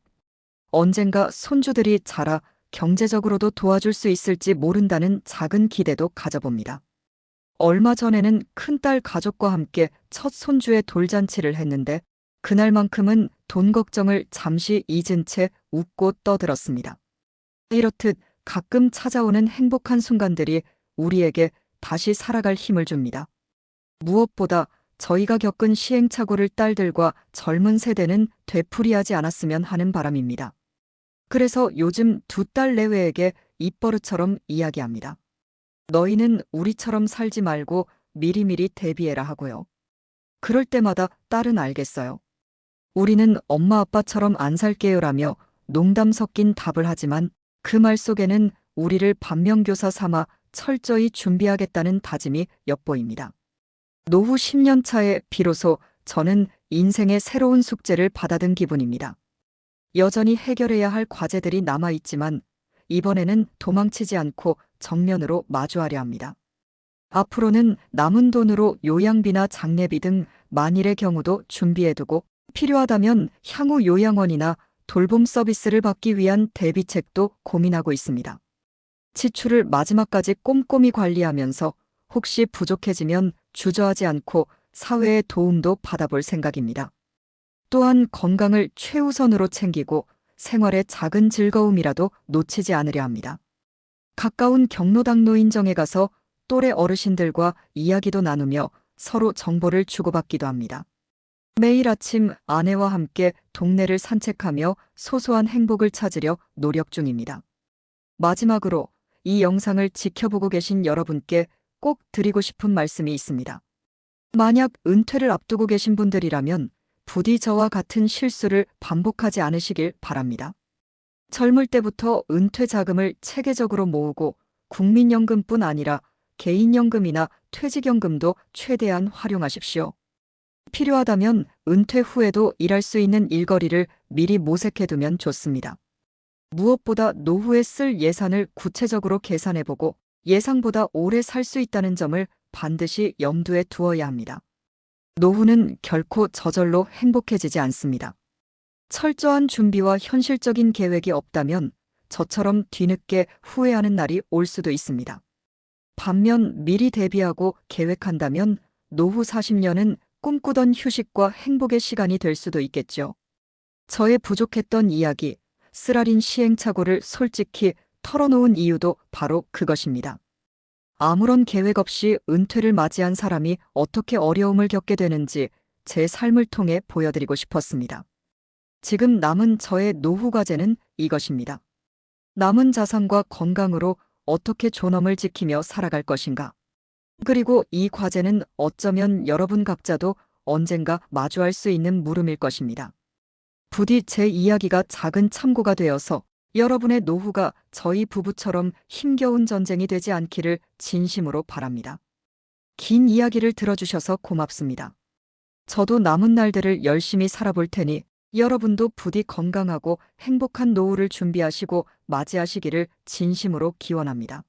언젠가 손주들이 자라 경제적으로도 도와줄 수 있을지 모른다는 작은 기대도 가져봅니다. 얼마 전에는 큰딸 가족과 함께 첫 손주의 돌잔치를 했는데 그날만큼은 돈 걱정을 잠시 잊은 채 웃고 떠들었습니다. 이렇듯 가끔 찾아오는 행복한 순간들이 우리에게 다시 살아갈 힘을 줍니다. 무엇보다 저희가 겪은 시행착오를 딸들과 젊은 세대는 되풀이하지 않았으면 하는 바람입니다. 그래서 요즘 두 딸 내외에게 입버릇처럼 이야기합니다. 너희는 우리처럼 살지 말고 미리미리 대비해라 하고요. 그럴 때마다 딸은 알겠어요. 우리는 엄마 아빠처럼 안 살게요라며 농담 섞인 답을 하지만 그 말 속에는 우리를 반면교사 삼아 철저히 준비하겠다는 다짐이 엿보입니다. 노후 10년 차에 비로소 저는 인생의 새로운 숙제를 받아든 기분입니다. 여전히 해결해야 할 과제들이 남아있지만 이번에는 도망치지 않고 정면으로 마주하려 합니다. 앞으로는 남은 돈으로 요양비나 장례비 등 만일의 경우도 준비해두고 필요하다면 향후 요양원이나 돌봄 서비스를 받기 위한 대비책도 고민하고 있습니다. 지출을 마지막까지 꼼꼼히 관리하면서 혹시 부족해지면 주저하지 않고 사회의 도움도 받아볼 생각입니다. 또한 건강을 최우선으로 챙기고 생활의 작은 즐거움이라도 놓치지 않으려 합니다. 가까운 경로당로 인정에 가서 또래 어르신들과 이야기도 나누며 서로 정보를 주고받기도 합니다. 매일 아침 아내와 함께 동네를 산책하며 소소한 행복을 찾으려 노력 중입니다. 마지막으로 이 영상을 지켜보고 계신 여러분께 꼭 드리고 싶은 말씀이 있습니다. 만약 은퇴를 앞두고 계신 분들이라면 부디 저와 같은 실수를 반복하지 않으시길 바랍니다. 젊을 때부터 은퇴 자금을 체계적으로 모으고 국민연금뿐 아니라 개인연금이나 퇴직연금도 최대한 활용하십시오. 필요하다면 은퇴 후에도 일할 수 있는 일거리를 미리 모색해두면 좋습니다. 무엇보다 노후에 쓸 예산을 구체적으로 계산해보고 예상보다 오래 살 수 있다는 점을 반드시 염두에 두어야 합니다. 노후는 결코 저절로 행복해지지 않습니다. 철저한 준비와 현실적인 계획이 없다면 저처럼 뒤늦게 후회하는 날이 올 수도 있습니다. 반면 미리 대비하고 계획한다면 노후 40년은 꿈꾸던 휴식과 행복의 시간이 될 수도 있겠죠. 저의 부족했던 이야기, 쓰라린 시행착오를 솔직히 털어놓은 이유도 바로 그것입니다. 아무런 계획 없이 은퇴를 맞이한 사람이 어떻게 어려움을 겪게 되는지 제 삶을 통해 보여드리고 싶었습니다. 지금 남은 저의 노후 과제는 이것입니다. 남은 자산과 건강으로 어떻게 존엄을 지키며 살아갈 것인가. 그리고 이 과제는 어쩌면 여러분 각자도 언젠가 마주할 수 있는 물음일 것입니다. 부디 제 이야기가 작은 참고가 되어서 여러분의 노후가 저희 부부처럼 힘겨운 전쟁이 되지 않기를 진심으로 바랍니다. 긴 이야기를 들어주셔서 고맙습니다. 저도 남은 날들을 열심히 살아볼 테니 여러분도 부디 건강하고 행복한 노후를 준비하시고 맞이하시기를 진심으로 기원합니다.